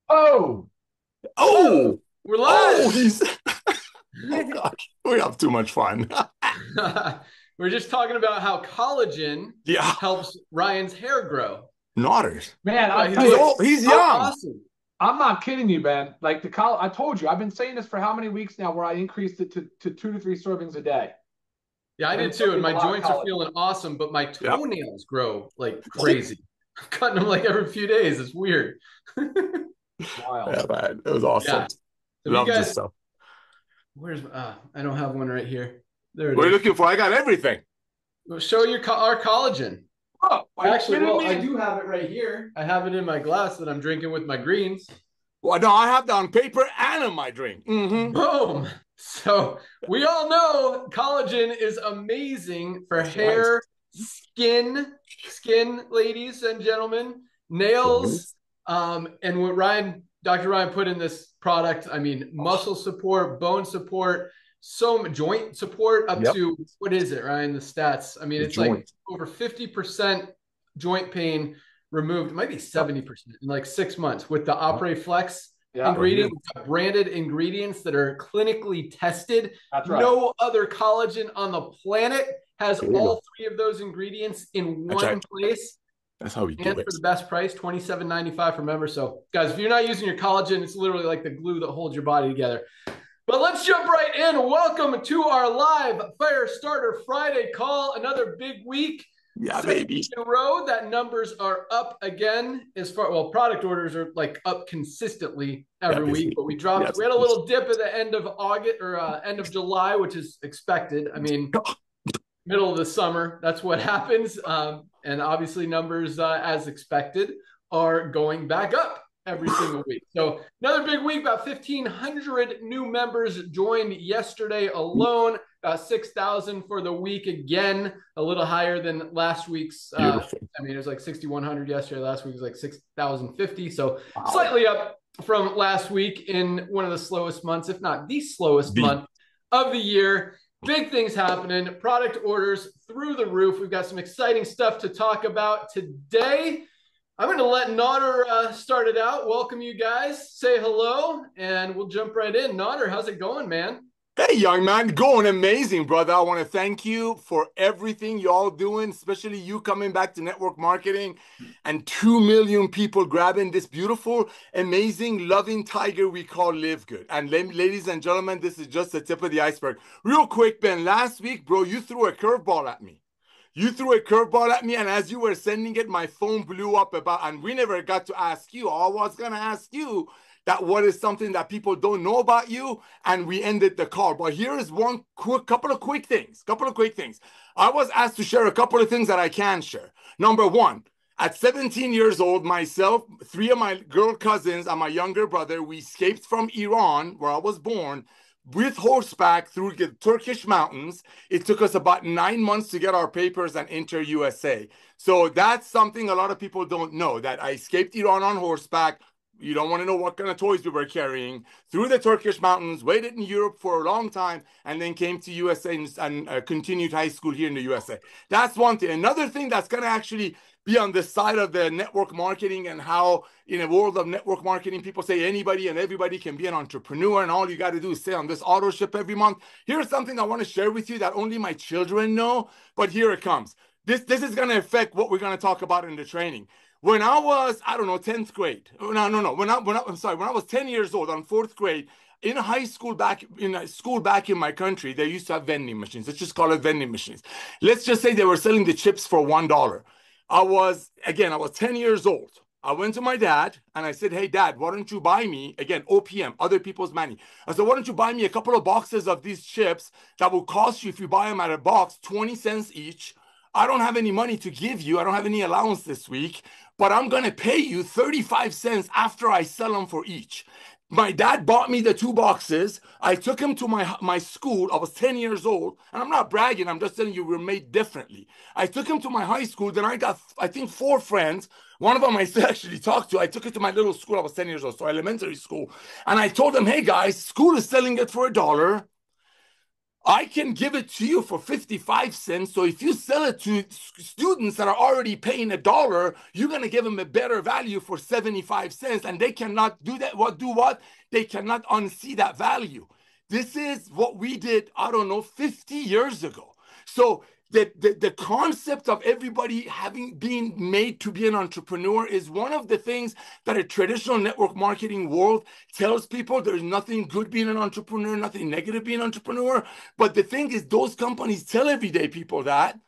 Oh, Oh, We're live. he's oh gosh, we have too much fun. We're just talking about how collagen Yeah, helps Ryan's hair grow. Nodders. man, I'll He's tell you, He's so young. awesome. I'm not kidding you, Ben. Like I told you, I've been saying this for how many weeks now, where I increased it to 2 to 3 servings a day. Yeah, I did too, and my joints are feeling awesome, but my toenails grow like crazy. I'm cutting them like every few days. It's weird. Wild. Yeah, man, it was awesome. Yeah. So Love you guys, this stuff. where's I don't have one right here. There it What are is. you looking for? I got everything. Well, show your our collagen. Oh, Actually, well, I do have it right here. I have it in my glass that I'm drinking with my greens. Well, no, I have that on paper and in my drink. Mm-hmm. Boom. So we all know collagen is amazing for hair, skin, ladies and gentlemen, nails, and what Dr. Ryan put in this product. I mean, muscle support, bone support, joint support up to, what is it, Ryan? The stats. I mean, it's like over 50% joint pain removed. It might be 70% in like 6 months with the Opre Flex ingredient. We've got branded ingredients that are clinically tested. That's right. No other collagen on the planet has all three of those ingredients in one place. That's how we do it. For the best price, $27.95 for members. So, guys, if you're not using your collagen, it's literally like the glue that holds your body together. But let's jump right in. Welcome to our live Firestarter Friday call. Another big week. Yeah, baby. In a row, that numbers are up again. As far, well, product orders are like up consistently every week, but we dropped. We had a little dip at the end of August or end of July, which is expected. I mean, middle of the summer, that's what happens. And obviously, numbers, as expected, are going back up every single week. So another big week. About 1,500 new members joined yesterday alone. About 6,000 for the week again, a little higher than last week's. I mean, it was like 6,100 yesterday. Last week was like 6,050. So slightly up from last week in one of the slowest months, if not the slowest month of the year. Big things happening. Product orders through the roof. We've got some exciting stuff to talk about today. I'm going to let Nodder start it out. Welcome, you guys. Say hello, and we'll jump right in. Nodder, how's it going, man? Hey, young man, going amazing, brother. I want to thank you for everything y'all doing, especially you coming back to network marketing and 2 million people grabbing this beautiful, amazing, loving tiger we call LiveGood. And ladies and gentlemen, this is just the tip of the iceberg. Real quick, Ben, last week, bro, you threw a curveball at me. And as you were sending it, my phone blew up and we never got to ask you. I was going to ask you that what is something that people don't know about you, and we ended the call. But here is couple of quick things. I was asked to share a couple of things that I can share. Number one, at 17 years old, myself, 3 of my girl cousins, and my younger brother, we escaped from Iran, where I was born, with horseback through the Turkish mountains. It took us about 9 months to get our papers and enter USA. So that's something a lot of people don't know, that I escaped Iran on horseback. You don't want to know what kind of toys we were carrying, through the Turkish mountains, waited in Europe for a long time, and then came to USA and continued high school here in the USA. That's one thing. Another thing that's going to actually be on the side of the network marketing, and how in a world of network marketing, people say anybody and everybody can be an entrepreneur, and all you got to do is stay on this auto ship every month. Here's something I want to share with you that only my children know, but here it comes. This is going to affect what we're going to talk about in the training. When I was, 10th grade. When I was 10 years old, on 4th grade, in high school back in my country, they used to have vending machines. Let's just call it vending machines. Let's just say they were selling the chips for $1. I was 10 years old. I went to my dad and I said, hey, Dad, why don't you buy me, again, OPM, other people's money. I said, why don't you buy me a couple of boxes of these chips that will cost you, if you buy them at a box, 20 cents each. I don't have any money to give you. I don't have any allowance this week, but I'm going to pay you 35 cents after I sell them for each. My dad bought me the 2 boxes. I took him to my school. I was 10 years old. And I'm not bragging. I'm just telling you we're made differently. I took him to my high school. Then I got, I think, 4 friends. One of them I still actually talked to. I took it to my little school. I was 10 years old, so elementary school. And I told them, hey, guys, school is selling it for $1. I can give it to you for 55 cents. So if you sell it to students that are already paying $1, you're going to give them a better value for 75 cents. And they cannot do that. Do what? They cannot unsee that value. This is what we did, I don't know, 50 years ago. So the concept of everybody being made to be an entrepreneur is one of the things that a traditional network marketing world tells people. There's nothing good being an entrepreneur, nothing negative being an entrepreneur. But the thing is, those companies tell everyday people that,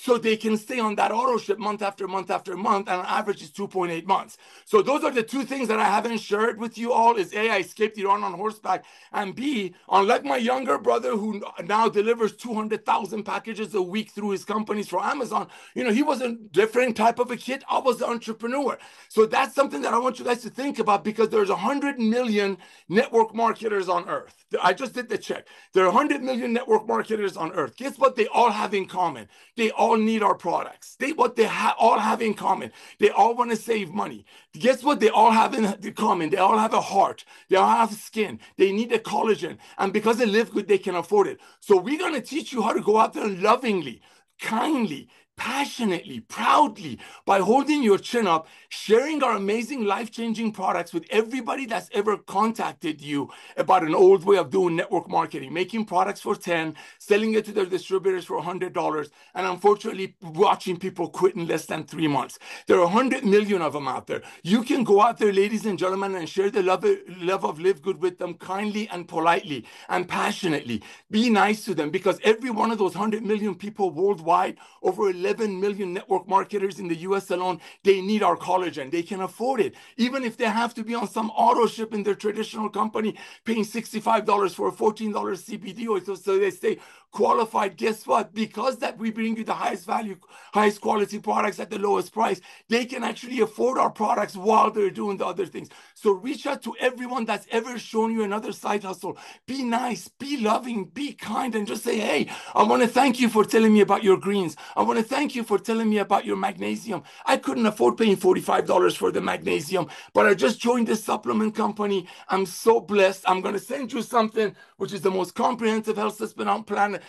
so they can stay on that auto ship month after month after month, and on average is 2.8 months. So those are the two things that I haven't shared with you all is A, I escaped Iran on horseback, and B, unlike my younger brother who now delivers 200,000 packages a week through his companies for Amazon, you know, he was a different type of a kid. I was an entrepreneur. So that's something that I want you guys to think about, because there's 100 million network marketers on earth. I just did the check. There are 100 million network marketers on earth. Guess what they all have in common? They all need our products. What they all have in common, they all want to save money. Guess what they all have in common? They all have a heart. They all have skin. They need a collagen. And because they live good, they can afford it. So we're going to teach you how to go out there lovingly, kindly, passionately, proudly, by holding your chin up, sharing our amazing life-changing products with everybody that's ever contacted you about an old way of doing network marketing, making products for 10, selling it to their distributors for $100, and unfortunately watching people quit in less than 3 months. There are 100 million of them out there. You can go out there, ladies and gentlemen, and share the love of LiveGood with them kindly and politely and passionately. Be nice to them, because every one of those 100 million people worldwide, over 11 million network marketers in the US alone, they need our collagen. They can afford it. Even if they have to be on some auto ship in their traditional company, paying $65 for a $14 CBD oil, so they stay qualified. Guess what? Because that we bring you the highest value, highest quality products at the lowest price, they can actually afford our products while they're doing the other things. So reach out to everyone that's ever shown you another side hustle. Be nice, be loving, be kind, and just say, hey, I want to thank you for telling me about your greens. I want to thank you for telling me about your magnesium. I couldn't afford paying $45 for the magnesium, but I just joined this supplement company. I'm so blessed. I'm going to send you something which is the most comprehensive health system on planet,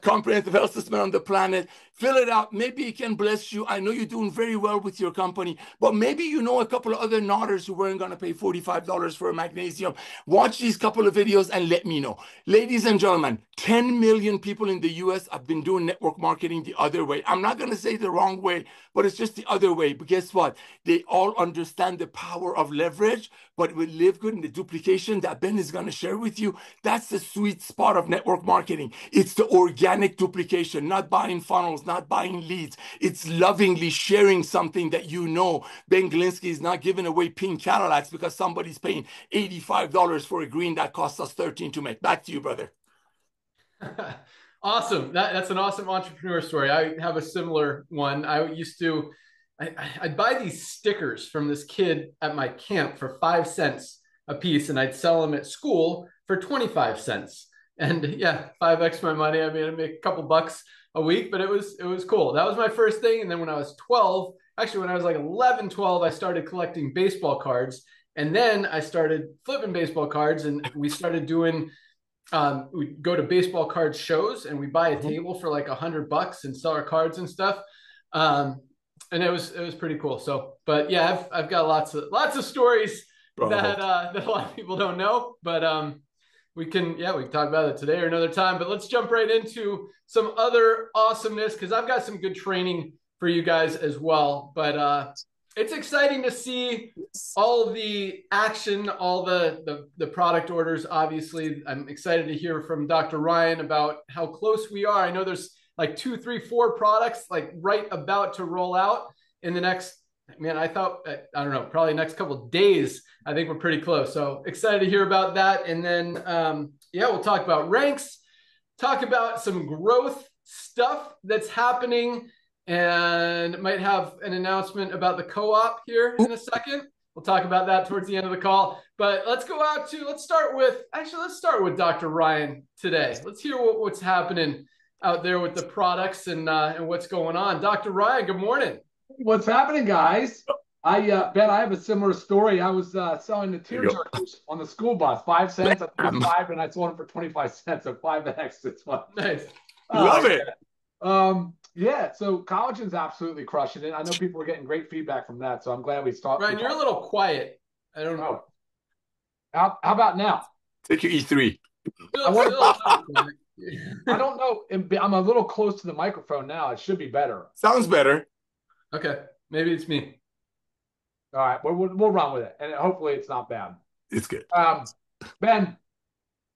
comprehensive health system on the planet. Fill it out. Maybe it can bless you. I know you're doing very well with your company, but maybe you know a couple of other nodders who weren't going to pay $45 for a magnesium. Watch these couple of videos and let me know. Ladies and gentlemen, 10 million people in the US have been doing network marketing the other way. I'm not going to say the wrong way, but it's just the other way. But guess what? They all understand the power of leverage. But with LiveGood and the duplication that Ben is going to share with you, that's the sweet spot of network marketing. It's the organic duplication, not buying funnels, not buying leads. It's lovingly sharing something that you know. Ben Glinsky is not giving away pink Cadillacs because somebody's paying $85 for a green that costs us $13 to make. Back to you, brother. Awesome. That's an awesome entrepreneur story. I have a similar one. I'd buy these stickers from this kid at my camp for 5 cents a piece, and I'd sell them at school for 25 cents. And yeah, 5x my money. I mean, I'd make a couple bucks a week, but it was cool. That was my first thing. And then when I was 12, actually when I was like 11, 12, I started collecting baseball cards. And then I started flipping baseball cards, and we started doing, we'd go to baseball card shows, and we buy a table for like $100 and sell our cards and stuff. And it was pretty cool. So, but yeah, I've got lots of stories that a lot of people don't know, but we can talk about it today or another time. But let's jump right into some other awesomeness, because I've got some good training for you guys as well. But it's exciting to see all the action, all the product orders. Obviously, I'm excited to hear from Dr. Ryan about how close we are. I know there's like 2, 3, 4 products like right about to roll out in the next, I don't know, probably next couple of days. I think we're pretty close. So excited to hear about that. And then, we'll talk about ranks, talk about some growth stuff that's happening, and might have an announcement about the co-op here in a second. We'll talk about that towards the end of the call. But let's start with Dr. Ryan today. Let's hear what's happening out there with the products and what's going on. Dr. Ryan, good morning. What's happening, guys? Ben, I have a similar story. I was selling the tear jerkers on the school bus, 5 cents. I think 5, and I sold them for 25 cents. So 5x. It's fun. Nice. Love it. Yeah. So collagen's absolutely crushing it. I know people are getting great feedback from that. So I'm glad we started. Ryan, you're a little quiet. I don't know. How about now? Take your E3. I don't know. I'm a little close to the microphone now. It should be better. Sounds better. Okay. Maybe it's me. All right. We'll run with it. And hopefully it's not bad. It's good. Ben,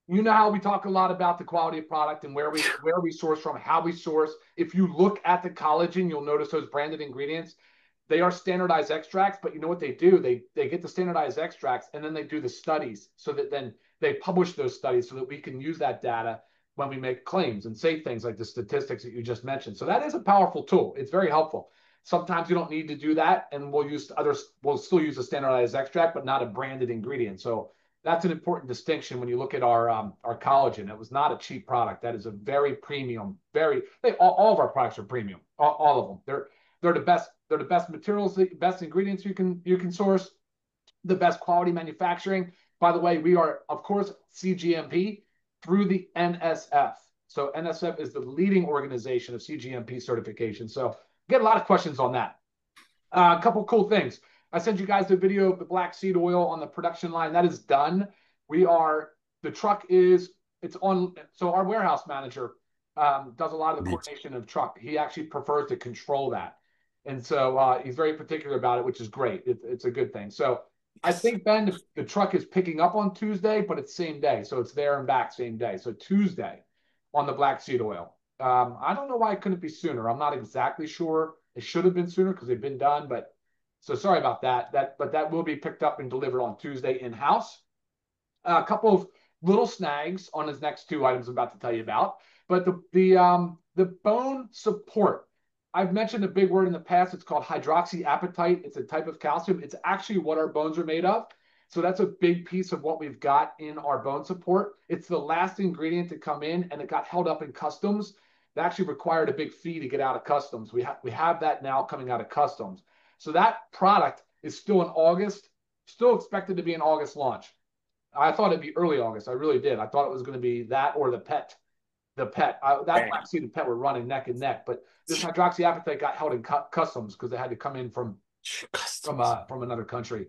you know how we talk a lot about the quality of product and where we source from, how we source. If you look at the collagen, you'll notice those branded ingredients. They are standardized extracts, but you know what they do? They get the standardized extracts and then they do the studies so that then they publish those studies so that we can use that data when we make claims and say things like the statistics that you just mentioned. So that is a powerful tool. It's very helpful. Sometimes you don't need to do that, and we'll still use a standardized extract, but not a branded ingredient. So that's an important distinction when you look at our collagen. It was not a cheap product. That is a very premium, all of our products are premium, all of them. They're the best. They're the best materials, the best ingredients you can source, the best quality manufacturing. By the way, we are, of course, CGMP through the NSF. So NSF is the leading organization of CGMP certification. So get a lot of questions on that. A couple cool things. I sent you guys the video of the black seed oil on the production line. That is done. The truck is, it's on. So our warehouse manager does a lot of the coordination of truck. He actually prefers to control that. And so he's very particular about it, which is great. It's a good thing. So I think, Ben, the truck is picking up on Tuesday, but it's same day. So it's there and back same day. So Tuesday on the black seed oil. I don't know why it couldn't be sooner. I'm not exactly sure. It should have been sooner because they've been done. But so sorry about that. But that will be picked up and delivered on Tuesday in-house. A couple of little snags on his next 2 items I'm about to tell you about. But the bone support. I've mentioned a big word in the past. It's called hydroxyapatite. It's a type of calcium. It's actually what our bones are made of. So that's a big piece of what we've got in our bone support. It's the last ingredient to come in, and it got held up in customs. It actually required a big fee to get out of customs. We have that now coming out of customs. So that product is still in August, still expected to be an August launch. I thought it'd be early August. I really did. I thought it was going to be that or the pet. That black seed and pet were running neck and neck, but this hydroxyapatite got held in customs because they had to come in from another country.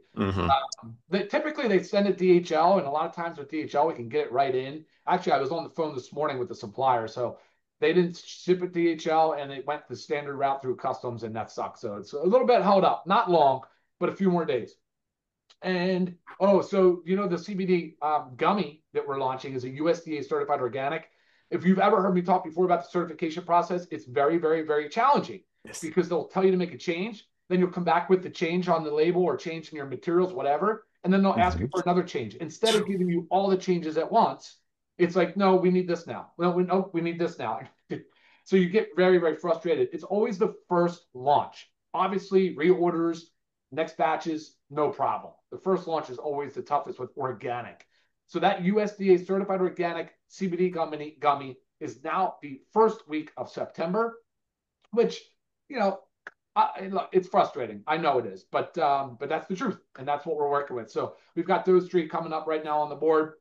Typically they send it DHL, and a lot of times with DHL we can get it right in. Actually, I was on the phone this morning with the supplier, so they didn't ship it DHL, and it went the standard route through customs, and that sucks. So it's a little bit held up, not long, but a few more days. And so the CBD gummy that we're launching is a USDA certified organic. If you've ever heard me talk before about the certification process, it's very, very, very challenging because they'll tell you to make a change. Then you'll come back with the change on the label or change in your materials, whatever. And then they'll ask you for another change. Instead of giving you all the changes at once, it's like, no, we need this now. Well, we need this now. So you get very, very frustrated. It's always the first launch. Obviously, reorders, next batches, no problem. The first launch is always the toughest with organic. So that USDA certified organic CBD gummy is now the first week of September, which, it's frustrating. I know it is, but that's the truth, and that's what we're working with. So we've got those 3 coming up right now on the board.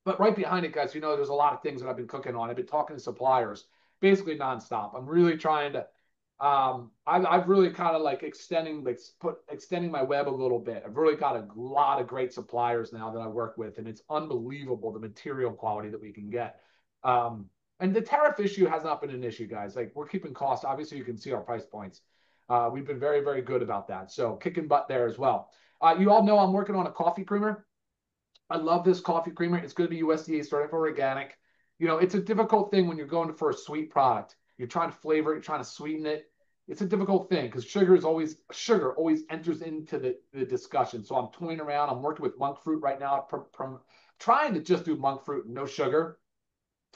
But right behind it, guys, there's a lot of things that I've been cooking on. I've been talking to suppliers basically nonstop. I'm really trying to. I've really kind of like extending my web a little bit. I've really got a lot of great suppliers now that I work with, and it's unbelievable the material quality that we can get. And the tariff issue has not been an issue, guys. Like, we're keeping costs. Obviously, you can see our price points. We've been very, very good about that. So kicking butt there as well. You all know I'm working on a coffee creamer. I love this coffee creamer. It's going to be USDA certified organic. It's a difficult thing when you're going for a sweet product. You're trying to flavor it, you're trying to sweeten it. It's a difficult thing because sugar always enters into the discussion. So I'm toying around. I'm working with monk fruit right now, trying to just do monk fruit and no sugar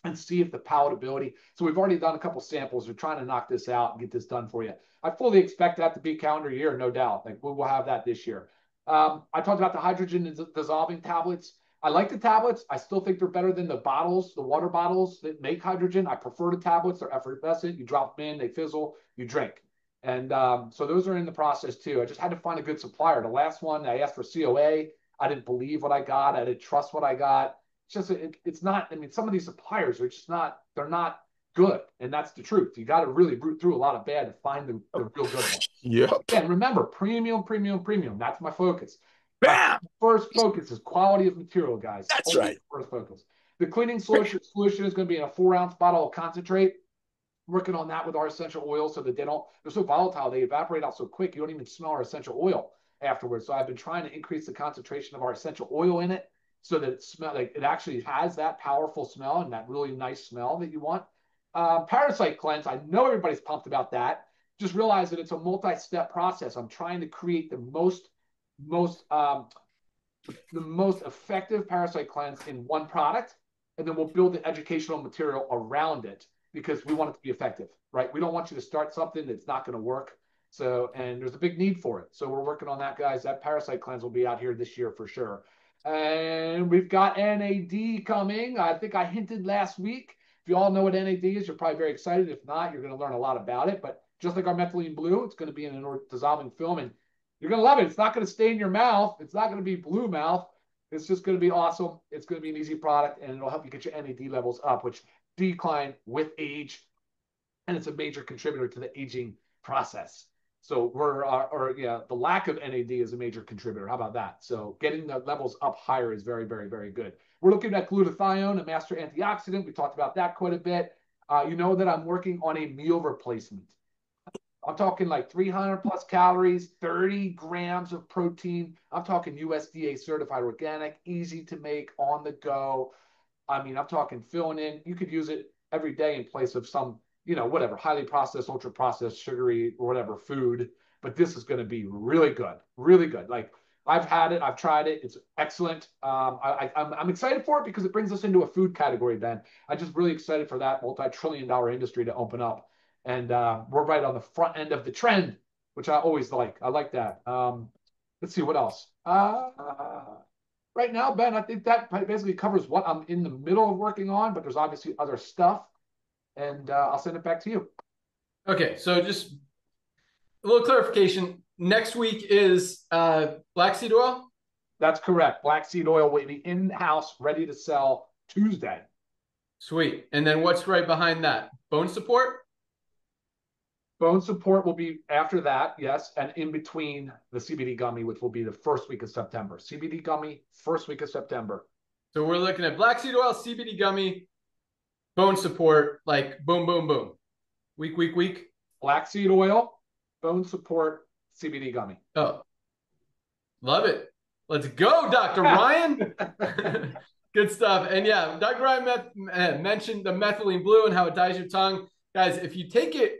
and see if the palatability. So we've already done a couple samples. We're trying to knock this out and get this done for you. I fully expect that to be calendar year, no doubt. Like, we'll have that this year. I talked about the hydrogen dissolving tablets. I like the tablets. I still think they're better than the bottles, the water bottles that make hydrogen. I prefer the tablets. They're effervescent. You drop them in, they fizzle, you drink. And so those are in the process too. I just had to find a good supplier. The last one, I asked for COA. I didn't believe what I got. I didn't trust what I got. It's just, it's not, I mean, some of these suppliers are just not, they're not good. And that's the truth. You got to really root through a lot of bad to find the real good ones. Yeah. And remember, premium. That's my focus. Bam! First focus is quality of material, guys. That's right. First focus. The cleaning solution is going to be in a 4-ounce bottle of concentrate. Working on that with our essential oils so that they're so volatile, they evaporate out so quick, you don't even smell our essential oil afterwards. So I've been trying to increase the concentration of our essential oil in it so that it actually has that powerful smell and that really nice smell that you want. Parasite cleanse, I know everybody's pumped about that. Just realize that it's a multi-step process. I'm trying to create the most effective parasite cleanse in one product, and then we'll build the educational material around it because we want it to be effective, right? We don't want you to start something that's not going to work. So, and there's a big need for it. So we're working on that, guys. That parasite cleanse will be out here this year for sure. And we've got NAD coming. I think I hinted last week. If you all know what NAD is, you're probably very excited. If not, you're going to learn a lot about it. But just like our methylene blue, it's going to be in an dissolving film, and you're going to love it. It's not going to stay in your mouth. It's not going to be blue mouth. It's just going to be awesome. It's going to be an easy product, and it'll help you get your NAD levels up, which decline with age, and it's a major contributor to the aging process. So the lack of NAD is a major contributor. How about that? So getting the levels up higher is very, very, very good. We're looking at glutathione, a master antioxidant. We talked about that quite a bit. You know that I'm working on a meal replacement. I'm talking like 300 plus calories, 30 grams of protein. I'm talking USDA certified organic, easy to make, on the go. I mean, I'm talking filling in. You could use it every day in place of some, whatever, highly processed, ultra processed, sugary, or whatever food. But this is going to be really good, really good. Like, I've had it, I've tried it. It's excellent. I'm excited for it because it brings us into a food category, Ben. I'm just really excited for that multi-trillion-dollar industry to open up. And we're right on the front end of the trend, which I always like. I like that. Let's see what else. Right now, Ben, I think that basically covers what I'm in the middle of working on, but there's obviously other stuff. And I'll send it back to you. Okay, so just a little clarification. Next week is black seed oil? That's correct. Black seed oil will be in-house, ready to sell Tuesday. Sweet. And then what's right behind that? Bone support? Bone support will be after that, yes, and in between the CBD gummy, which will be the first week of September. CBD gummy, first week of September. So we're looking at black seed oil, CBD gummy, bone support, like boom, boom, boom. Week. Black seed oil, bone support, CBD gummy. Oh, love it. Let's go, Dr. Ryan. Good stuff. And yeah, Dr. Ryan mentioned the methylene blue and how it dyes your tongue. Guys, if you take it,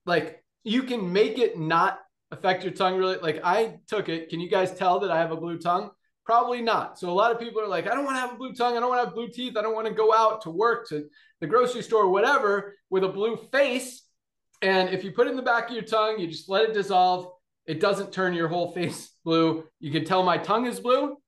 like, you can make it not affect your tongue really. Like, I took it. Can you guys tell that I have a blue tongue? Probably not. So a lot of people are like, I don't want to have a blue tongue. I don't want to have blue teeth. I don't want to go out to work, to the grocery store, whatever, with a blue face. And if you put it in the back of your tongue, you just let it dissolve. It doesn't turn your whole face blue. You can tell my tongue is blue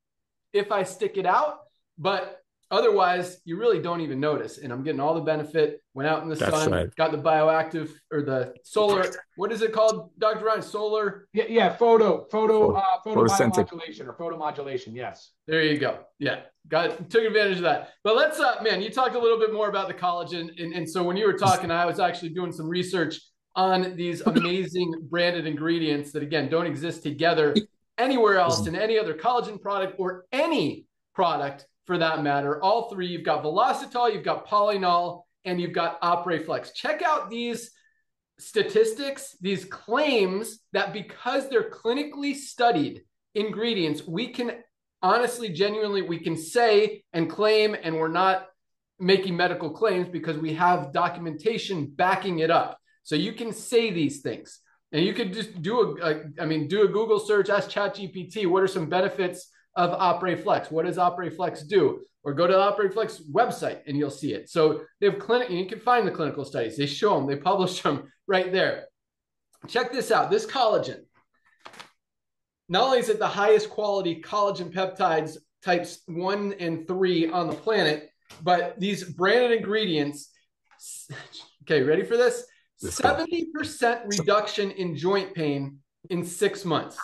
if I stick it out, but otherwise you really don't even notice. And I'm getting all the benefit. Went out in the sun, right. Got the bioactive or the solar. What is it called, Dr. Ryan? Solar. Yeah. Photomodulation or photomodulation. Yes. There you go. Yeah. Took advantage of that. But let's, man, you talked a little bit more about the collagen. And so when you were talking, I was actually doing some research on these amazing branded ingredients that, again, don't exist together anywhere else in any other collagen product or any product for that matter. All three, you've got Velocitol, you've got Polynol, and you've got OpReFlex. Check out these statistics, these claims that because they're clinically studied ingredients, we can honestly, genuinely, we can say and claim, and we're not making medical claims because we have documentation backing it up. So you can say these things, and you could just do a Google search, ask ChatGPT, what are some benefits of OpReFlex? What does OpReFlex do? Or go to the OpReFlex website and you'll see it. So they have you can find the clinical studies. They show them, they publish them right there. Check this out. This collagen, not only is it the highest quality collagen peptides types 1 and 3 on the planet, but these branded ingredients, okay, ready for this? 70% reduction in joint pain in 6 months.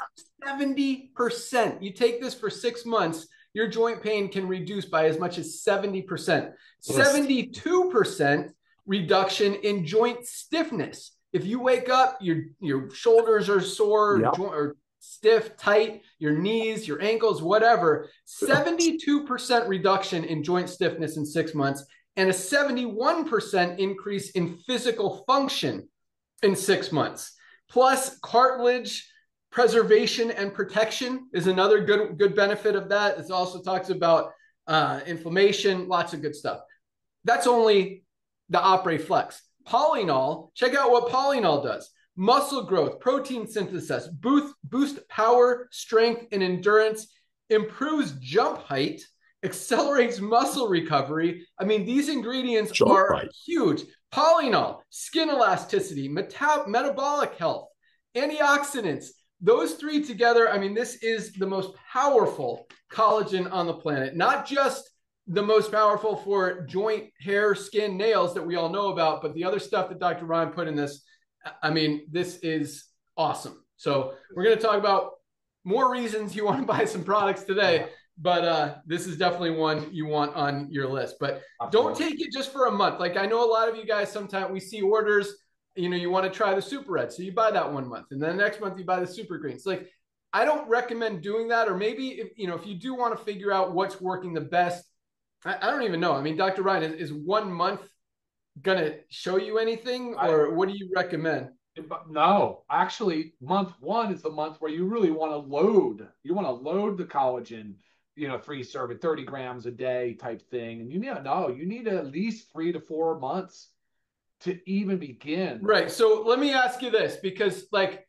70%. You take this for 6 months, your joint pain can reduce by as much as 70%. 72% reduction in joint stiffness. If you wake up, your shoulders are sore, or stiff, tight, your knees, your ankles, whatever, 72% reduction in joint stiffness in 6 months, and a 71% increase in physical function in 6 months. Plus, cartilage preservation and protection is another good benefit of that. It also talks about inflammation, lots of good stuff. That's only the Opre Flex. Polynol, check out what Polynol does. Muscle growth, protein synthesis, boost power, strength, and endurance, improves jump height, accelerates muscle recovery. I mean, these ingredients are huge. Polynol, skin elasticity, metabolic health, antioxidants. Those three together, I mean, this is the most powerful collagen on the planet. Not just the most powerful for joint, hair, skin, nails that we all know about, but the other stuff that Dr. Ryan put in this, I mean, this is awesome. So we're going to talk about more reasons you want to buy some products today, but this is definitely one you want on your list. But don't take it just for a month. Like, I know a lot of you guys, sometimes we see orders, you know, you want to try the Super Red. So you buy that 1 month, and then the next month you buy the Super Green. It's like, I don't recommend doing that. Or maybe, if, you know, if you do want to figure out what's working the best, I don't even know. I mean, Dr. Ryan, is 1 month going to show you anything, or what do you recommend? No, actually, month 1 is the month where you really want to load. You want to load the collagen, you know, 3 serving, 30 grams a day type thing. And you need at least 3 to 4 months to even begin. Right. So let me ask you this, because like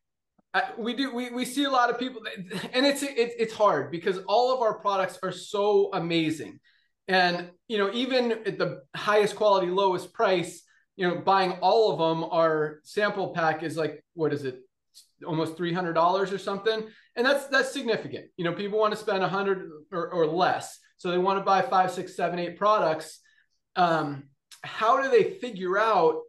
we see a lot of people, and it's hard because all of our products are so amazing. And, you know, even at the highest quality, lowest price, you know, buying all of them, our sample pack is like, what is it? Almost $300 or something. And that's significant. You know, people want to spend 100 or less. So they want to buy 5, 6, 7, 8 products. How do they figure out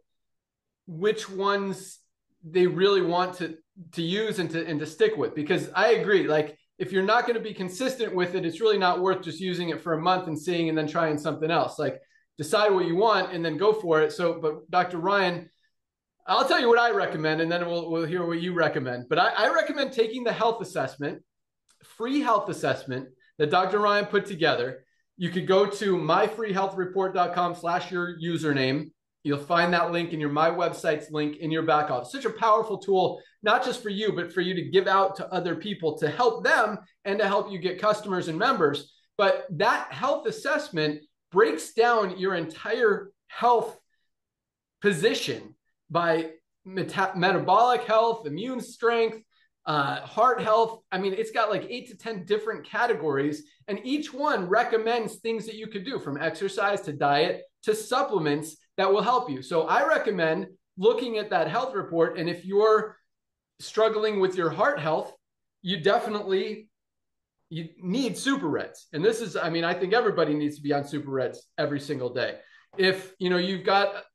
which ones they really want to use and to stick with? Because I agree, like, if you're not going to be consistent with it, it's really not worth just using it for a month and seeing and then trying something else. Like, decide what you want and then go for it. So, but Dr. Ryan, I'll tell you what I recommend, and then we'll hear what you recommend. But I recommend taking the health assessment, free health assessment that Dr. Ryan put together. You could go to myfreehealthreport.com/your username. You'll find that link in your My Website's link in your back office. Such a powerful tool, not just for you, but for you to give out to other people to help them and to help you get customers and members. But that health assessment breaks down your entire health position by metabolic health, immune strength, heart health. I mean, it's got like 8 to 10 different categories, and each one recommends things that you could do, from exercise to diet to supplements that will help you. So I recommend looking at that health report. And if you're struggling with your heart health, you need Super Reds. And this is, I mean, I think everybody needs to be on Super Reds every single day. If, you know, you've got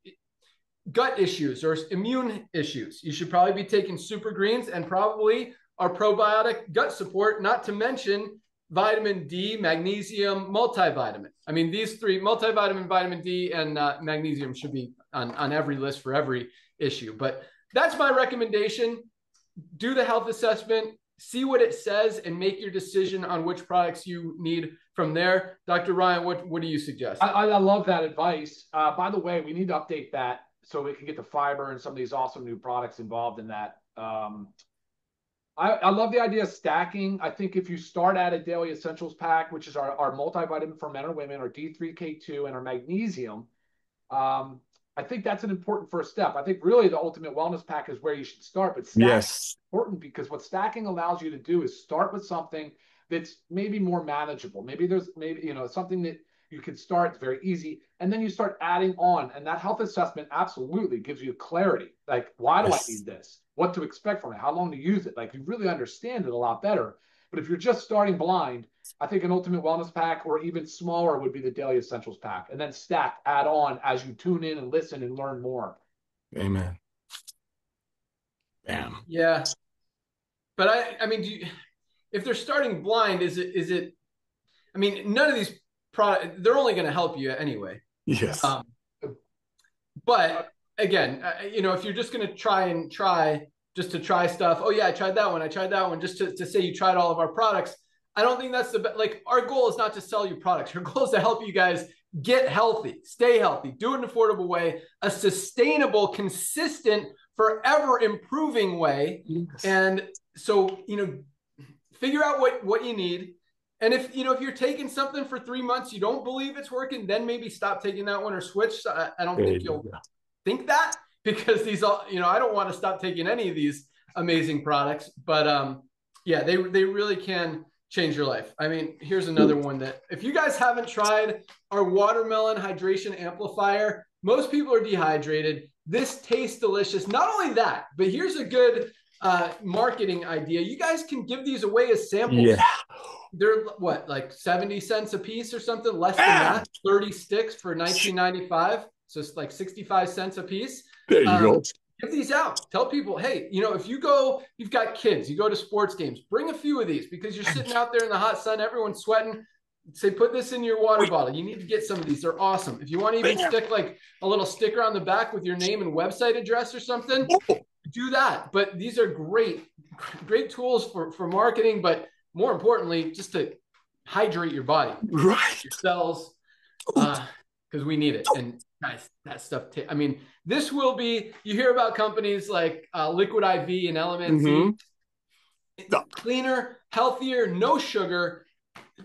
gut issues or immune issues, you should probably be taking Super Greens and probably our probiotic gut support, not to mention vitamin D, magnesium, multivitamin. I mean, these three, multivitamin, vitamin D, and magnesium, should be on every list for every issue. But that's my recommendation. Do the health assessment, see what it says, and make your decision on which products you need from there. Dr. Ryan, what do you suggest? I love that advice. By the way, we need to update that so we can get the fiber and some of these awesome new products involved in that. I love the idea of stacking. I think if you start at a daily essentials pack, which is our multivitamin for men or women, our D3K2, and our magnesium, I think that's an important first step. I think really the ultimate wellness pack is where you should start, but stacking is important, because what stacking allows you to do is start with something that's maybe more manageable. Maybe you know, something that you can start, it's very easy, and then you start adding on. And that health assessment absolutely gives you clarity. Like, why do I need this? What to expect from it? How long to use it? Like, you really understand it a lot better. But if you're just starting blind, I think an ultimate wellness pack, or even smaller, would be the daily essentials pack, and then stack, add on as you tune in and listen and learn more. Amen. Damn. Yeah. But I mean, if they're starting blind, is it, I mean, none of these products, they're only going to help you anyway. Yes. But again, if you're just going to try just to try stuff. Oh yeah, I tried that one, just to say you tried all of our products. I don't think that's the best. Like, our goal is not to sell you products. Our goal is to help you guys get healthy, stay healthy, do it in an affordable way, a sustainable, consistent, forever improving way. Yes. And so, figure out what you need. And if you're taking something for 3 months, you don't believe it's working, then maybe stop taking that one or switch. I don't think you'll think that, because these all, I don't want to stop taking any of these amazing products, but yeah, they really can change your life. I mean, here's another one that, if you guys haven't tried our watermelon hydration amplifier, most people are dehydrated. This tastes delicious. Not only that, but here's a good marketing idea. You guys can give these away as samples. Yeah. They're what, like 70 cents a piece or something, less than that. 30 sticks for $19.95. So it's like 65 cents a piece. There you go. Give these out. Tell people, hey, if you've got kids, you go to sports games, bring a few of these, because you're sitting out there in the hot sun, everyone's sweating. Say, put this in your water bottle. You need to get some of these. They're awesome. If you want to even stick like a little sticker on the back with your name and website address or something, do that. But these are great tools for marketing, but more importantly, just to hydrate your body, right? Your cells, because we need it. And guys, that stuff, I mean, this will be, you hear about companies like Liquid IV and Element cleaner, healthier, no sugar,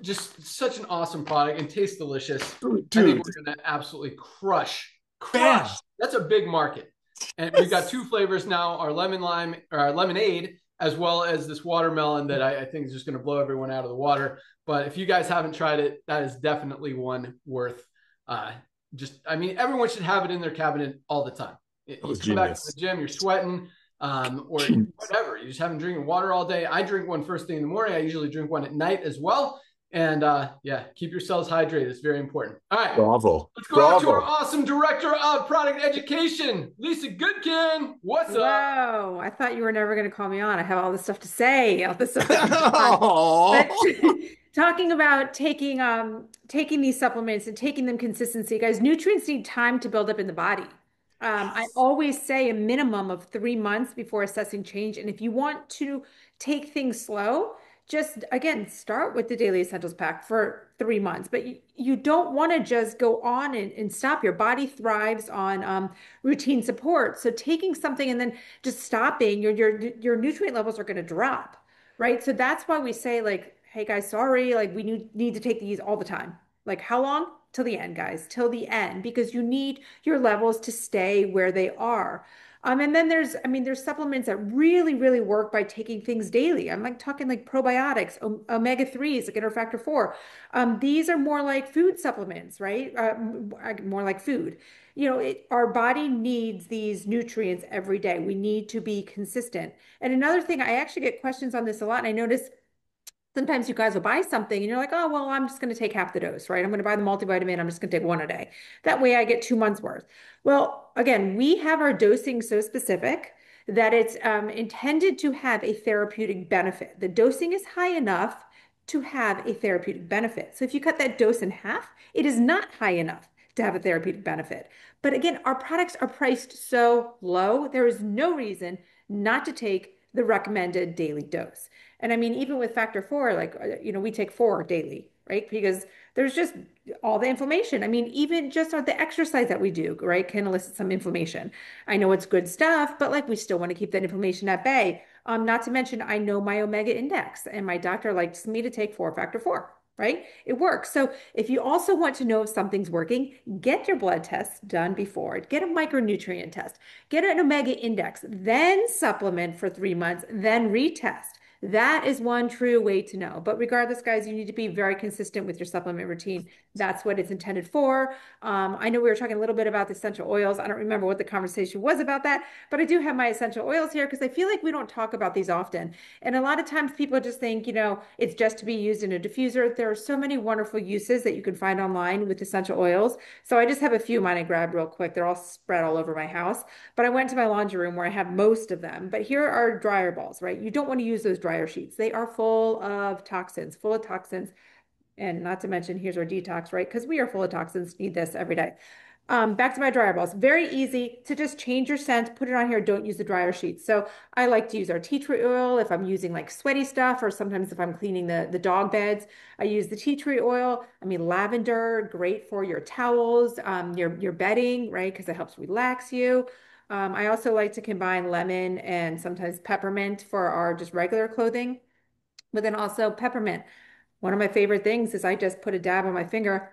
just such an awesome product and tastes delicious. Dude. I think we're going to absolutely crush. That's a big market. And we've got 2 flavors now, our lemon lime, or our lemonade, as well as this watermelon that I think is just going to blow everyone out of the water. But if you guys haven't tried it, that is definitely one worth everyone should have it in their cabinet all the time. You come back to the gym, you're sweating, or whatever. You just haven't drinking water all day. I drink one first thing in the morning. I usually drink one at night as well. And keep yourselves hydrated. It's very important. All right. Bravo. Let's go out to our awesome director of product education, Lisa Goodkin. What's up? Whoa, I thought you were never going to call me on. I have all this stuff to say. All this stuff talking about taking these supplements and taking them consistency. Guys, nutrients need time to build up in the body. I always say a minimum of 3 months before assessing change. And if you want to take things slow, just, again, start with the Daily Essentials Pack for 3 months. But you don't want to just go on and stop. Your body thrives on routine support. So taking something and then just stopping, your nutrient levels are going to drop, right? So that's why we say, like, hey, guys, sorry, like, we need to take these all the time. Like, how long? Till the end, guys, till the end, because you need your levels to stay where they are. And then there's supplements that really, really work by taking things daily. I'm like talking like probiotics, omega-3s, like factor 4. These are more like food supplements, right? More like food. Our body needs these nutrients every day. We need to be consistent. And another thing, I actually get questions on this a lot. And I notice sometimes you guys will buy something and you're like, oh, well, I'm just going to take half the dose, right? I'm going to buy the multivitamin. I'm just going to take 1 a day. That way I get 2 months worth. Well, again, we have our dosing so specific that it's intended to have a therapeutic benefit. The dosing is high enough to have a therapeutic benefit. So if you cut that dose in half, it is not high enough to have a therapeutic benefit. But again, our products are priced so low, there is no reason not to take the recommended daily dose. And I mean, even with factor 4, like, we take 4 daily, right? Because there's just all the inflammation. I mean, even just the exercise that we do, right, can elicit some inflammation. I know it's good stuff, but like, we still want to keep that inflammation at bay. Not to mention, I know my omega index, and my doctor likes me to take factor 4, right? It works. So if you also want to know if something's working, get your blood tests done before. Get a micronutrient test. Get an omega index, then supplement for 3 months, then retest. That is one true way to know. But regardless, guys, you need to be very consistent with your supplement routine. That's what it's intended for. I know we were talking a little bit about the essential oils. I don't remember what the conversation was about that, but I do have my essential oils here because I feel like we don't talk about these often. And a lot of times people just think, it's just to be used in a diffuser. There are so many wonderful uses that you can find online with essential oils. So I just have a few of mine I grabbed real quick. They're all spread all over my house, but I went to my laundry room where I have most of them. But here are dryer balls, right? You don't want to use those dryer sheets. They are full of toxins. And not to mention, here's our detox, right? Because we are full of toxins, need this every day. Back to my dryer balls. Very easy to just change your scent, put it on here. Don't use the dryer sheets. So I like to use our tea tree oil if I'm using like sweaty stuff, or sometimes if I'm cleaning the dog beds, I use the tea tree oil. I mean, lavender, great for your towels, your bedding, right? Because it helps relax you. I also like to combine lemon and sometimes peppermint for our just regular clothing, but then also peppermint. One of my favorite things is I just put a dab on my finger,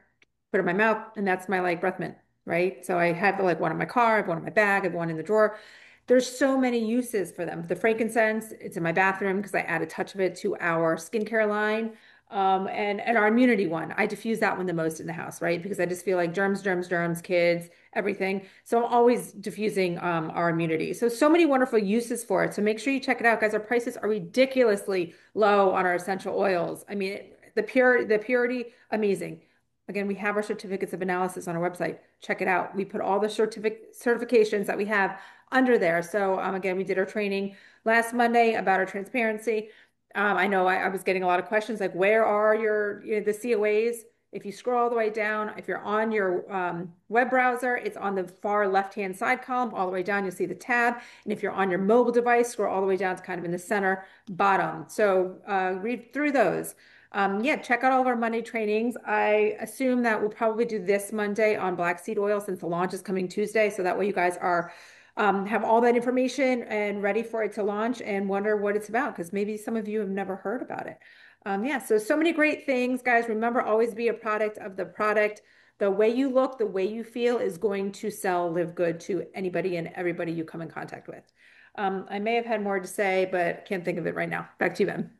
put it in my mouth, and that's my like breath mint, right? So I have like one in my car, I have one in my bag, I have one in the drawer. There's so many uses for them. The frankincense, it's in my bathroom because I add a touch of it to our skincare line. And our immunity one, I diffuse that one the most in the house, right? Because I just feel like germs, kids, everything. So I'm always diffusing our immunity. So many wonderful uses for it. So make sure you check it out, guys. Our prices are ridiculously low on our essential oils. I mean, the purity, amazing. Again, we have our certificates of analysis on our website. Check it out. We put all the certifications that we have under there. So again, we did our training last Monday about our transparency. I know I was getting a lot of questions like, where are the COAs? If you scroll all the way down, if you're on your web browser, it's on the far left-hand side column, all the way down, you'll see the tab. And if you're on your mobile device, scroll all the way down, it's kind of in the center bottom. So read through those. Yeah, check out all of our Monday trainings. I assume that we'll probably do this Monday on black seed oil since the launch is coming Tuesday. So that way you guys are have all that information and ready for it to launch and wonder what it's about, because maybe some of you have never heard about it. Yeah, so many great things, guys. Remember, always be a product of the product. The way you look, the way you feel is going to sell LiveGood to anybody and everybody you come in contact with. I may have had more to say, but can't think of it right now. Back to you, Ben.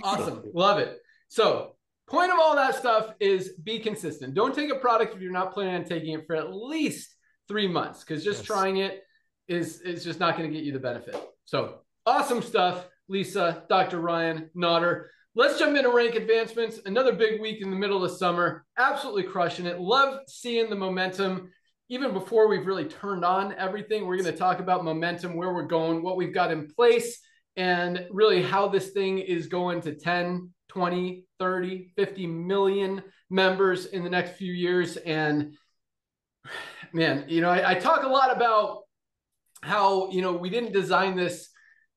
Awesome. Love it. So point of all that stuff is be consistent. Don't take a product if you're not planning on taking it for at least 3 months, because just trying it is just not going to get you the benefit. So awesome stuff, Lisa, Dr. Ryan, Nodder. Let's jump into rank advancements. Another big week in the middle of summer. Absolutely crushing it. Love seeing the momentum. Even before we've really turned on everything, we're going to talk about momentum, where we're going, what we've got in place, and really how this thing is going to 10, 20, 30, 50 million members in the next few years. And man, I talk a lot about how, we didn't design this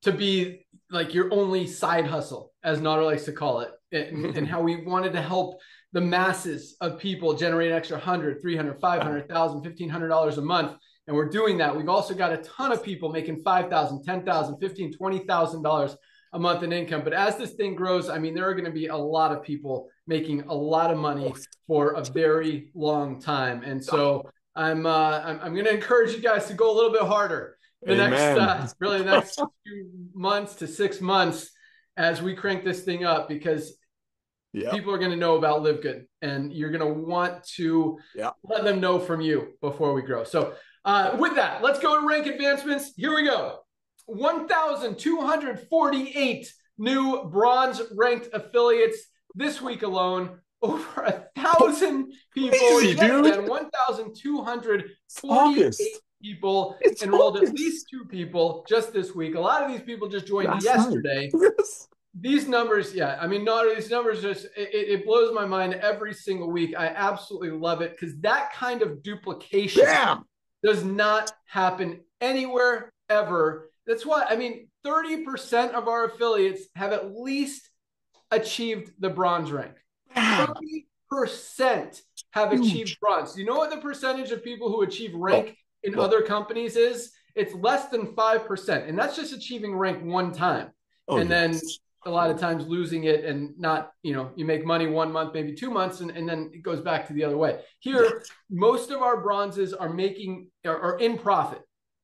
to be like your only side hustle, as Nodder likes to call it, and how we wanted to help the masses of people generate an extra $100, $300, $500, $1,000, $1,500 a month. And we're doing that. We've also got a ton of people making $5,000, $10,000, $15,000, $20,000 a month in income. But as this thing grows, I mean, there are going to be a lot of people making a lot of money for a very long time. And so I'm going to encourage you guys to go a little bit harder the next few months to 6 months as we crank this thing up, because people are going to know about LiveGood, and you're going to want to let them know from you before we grow. So with that, let's go to rank advancements. Here we go. 1,248 new bronze ranked affiliates this week alone. Over 1,000 people, 1,248 people enrolled, at least 2 people just this week. A lot of these people just joined yesterday. These numbers, these numbers just, it blows my mind every single week. I absolutely love it, because that kind of duplication does not happen anywhere ever. That's why, 30% of our affiliates have at least achieved the bronze rank. 30% have achieved bronze. You know what the percentage of people who achieve rank in other companies is? It's less than 5%. And that's just achieving rank one time. Then a lot of times losing it and not, you make money 1 month, maybe 2 months, and then it goes back to the other way. Here, most of our bronzes are in profit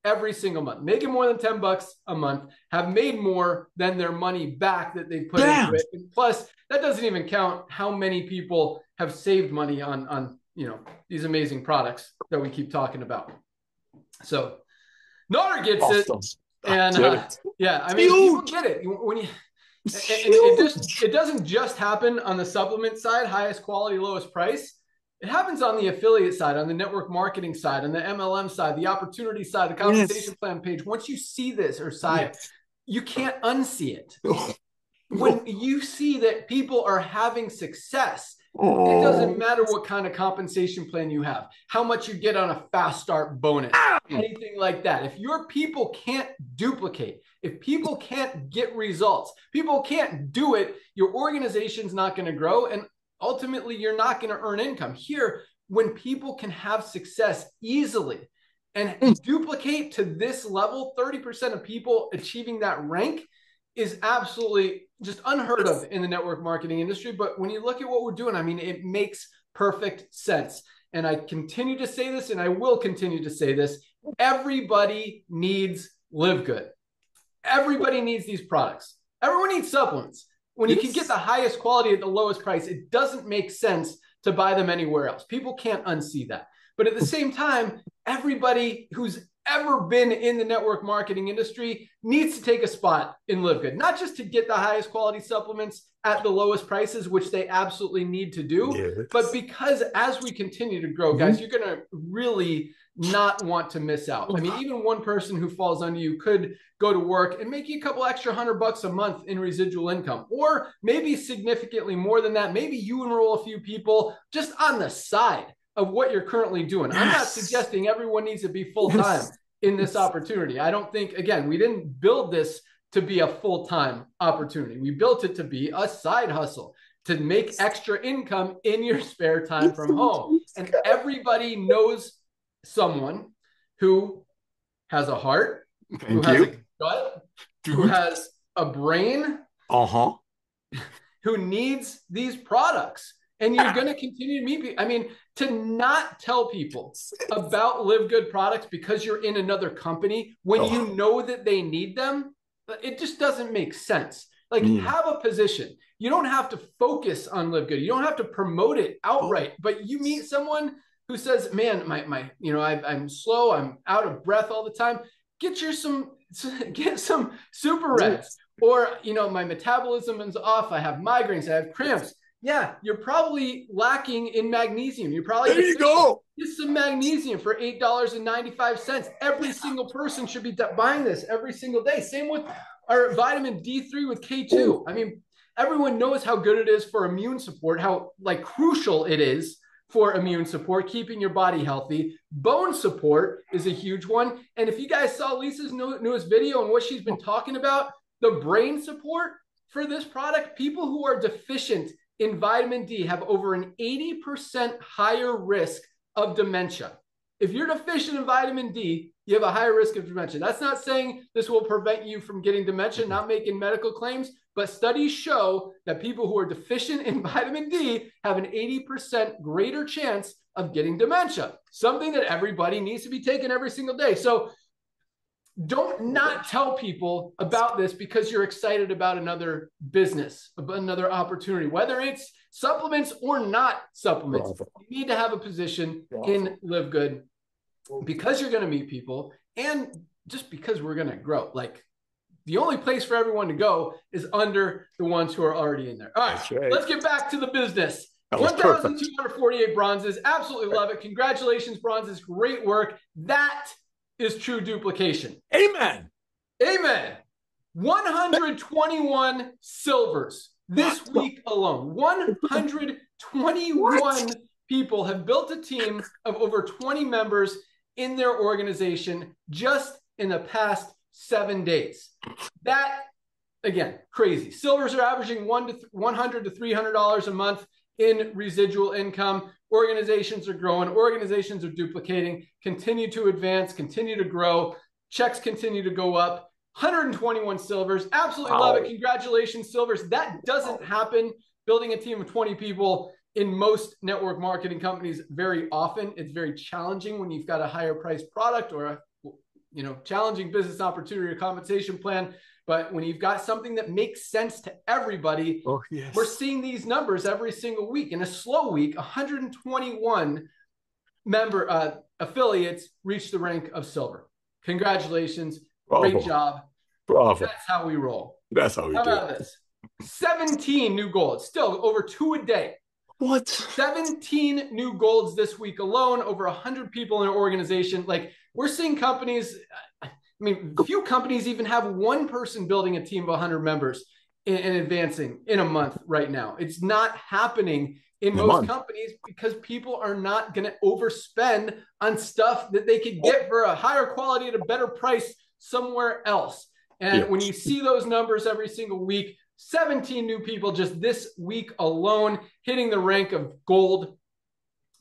every single month, making more than $10 a month, have made more than their money back that they put into it. And plus, that doesn't even count how many people have saved money on these amazing products that we keep talking about. So Nader gets it. And yeah, I mean, people get it. When you, it doesn't just happen on the supplement side, highest quality, lowest price. It happens on the affiliate side, on the network marketing side, on the MLM side, the opportunity side, the compensation plan page. Once you see this or side, you can't unsee it. When you see that people are having success, it doesn't matter what kind of compensation plan you have, how much you get on a fast start bonus, anything like that. If your people can't duplicate, if people can't get results, people can't do it, your organization's not going to grow. And ultimately, you're not going to earn income. Here, when people can have success easily and duplicate to this level, 30% of people achieving that rank is absolutely just unheard of in the network marketing industry. But when you look at what we're doing, I mean, it makes perfect sense. And I continue to say this, and I will continue to say this. Everybody needs LiveGood. Everybody needs these products. Everyone needs supplements. When you can get the highest quality at the lowest price, it doesn't make sense to buy them anywhere else. People can't unsee that. But at the same time, everybody who's ever been in the network marketing industry needs to take a spot in LiveGood, not just to get the highest quality supplements at the lowest prices, which they absolutely need to do, but because as we continue to grow, guys, you're going to really not want to miss out. I mean, even one person who falls under you could go to work and make you a couple extra $100 a month in residual income, or maybe significantly more than that. Maybe you enroll a few people just on the side of what you're currently doing. I'm not suggesting everyone needs to be full-time in this opportunity. I don't think, again, we didn't build this to be a full-time opportunity. We built it to be a side hustle, to make extra income in your spare time from home. And everybody knows someone who has a heart, who has a gut, who has a brain, who needs these products. And you're going to continue to meet people. I mean, to not tell people about LiveGood products because you're in another company when you know that they need them, it just doesn't make sense. Like, have a position. You don't have to focus on LiveGood. You don't have to promote it outright. But you meet someone who says, "Man, I'm slow. I'm out of breath all the time." Get some super reds. Or, my metabolism is off. I have migraines. I have cramps. Yeah, you're probably lacking in magnesium. You probably get some magnesium for $8.95. Every single person should be buying this every single day. Same with our vitamin D3 with K2. I mean, everyone knows how good it is for immune support, how crucial it is for immune support, keeping your body healthy. Bone support is a huge one. And if you guys saw Lisa's newest video and what she's been talking about, the brain support for this product, people who are deficient in vitamin D have over an 80% higher risk of dementia. If you're deficient in vitamin D, you have a higher risk of dementia. That's not saying this will prevent you from getting dementia, not making medical claims, but studies show that people who are deficient in vitamin D have an 80% greater chance of getting dementia, something that everybody needs to be taking every single day. So don't not tell people about this because you're excited about another business, about another opportunity, whether it's supplements or not supplements. You need to have a position in LiveGood because you're going to meet people and just because we're going to grow. Like, the only place for everyone to go is under the ones who are already in there. All right, let's get back to the business. 1,248 bronzes. Absolutely love it. Congratulations, bronzes. Great work. That is true duplication. Amen. 121 silvers this week alone. 121 people have built a team of over 20 members in their organization just in the past 7 days. That, again, crazy. Silvers are averaging $100 to $300 a month in residual income. Organizations are growing. Organizations are duplicating, continue to advance, continue to grow. Checks continue to go up. 121 silvers. Absolutely love it. Congratulations, silvers. That doesn't happen. Building a team of 20 people in most network marketing companies very often. It's very challenging when you've got a higher priced product or a challenging business opportunity or compensation plan. But when you've got something that makes sense to everybody, we're seeing these numbers every single week. In a slow week, 121 member affiliates reach the rank of silver. Congratulations. Bravo. Great job. Bravo. That's how we roll. That's how we do. How about this? 17 new golds, still over 2 a day. What? 17 new golds this week alone, over 100 people in an organization. Like, we're seeing companies, few companies even have one person building a team of 100 members and advancing in a month right now. It's not happening in most companies because people are not going to overspend on stuff that they could get for a higher quality at a better price somewhere else. And when you see those numbers every single week, 17 new people just this week alone hitting the rank of gold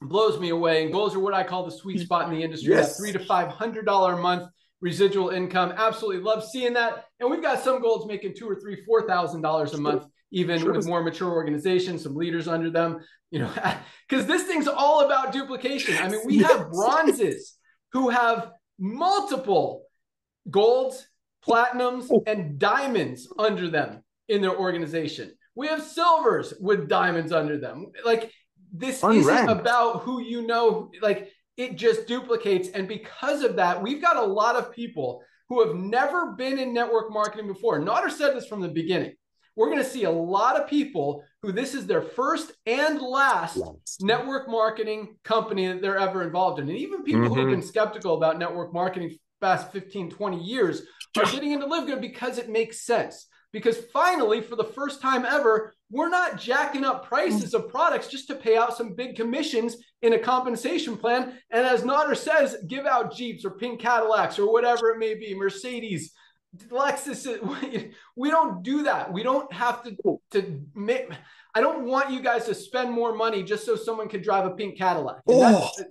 blows me away. And golds are what I call the sweet spot in the industry. That $300 to $500 a month residual income. Absolutely love seeing that. And we've got some golds making $2,000 or $3,000, $4,000 a month, even with more mature organizations, some leaders under them, because this thing's all about duplication. I mean, we have bronzes who have multiple golds, platinums, and diamonds under them in their organization. We have silvers with diamonds under them. Like, this isn't about who like, it just duplicates. And because of that, we've got a lot of people who have never been in network marketing before. Nader said this from the beginning. We're going to see a lot of people who this is their first and last network marketing company that they're ever involved in. And even people who have been skeptical about network marketing past 15, 20 years are getting into LiveGood because it makes sense. Because finally, for the first time ever, we're not jacking up prices of products just to pay out some big commissions in a compensation plan. And as Nader says, give out Jeeps or pink Cadillacs or whatever it may be, Mercedes, Lexus. We don't do that. We don't have to make. I don't want you guys to spend more money just so someone can drive a pink Cadillac.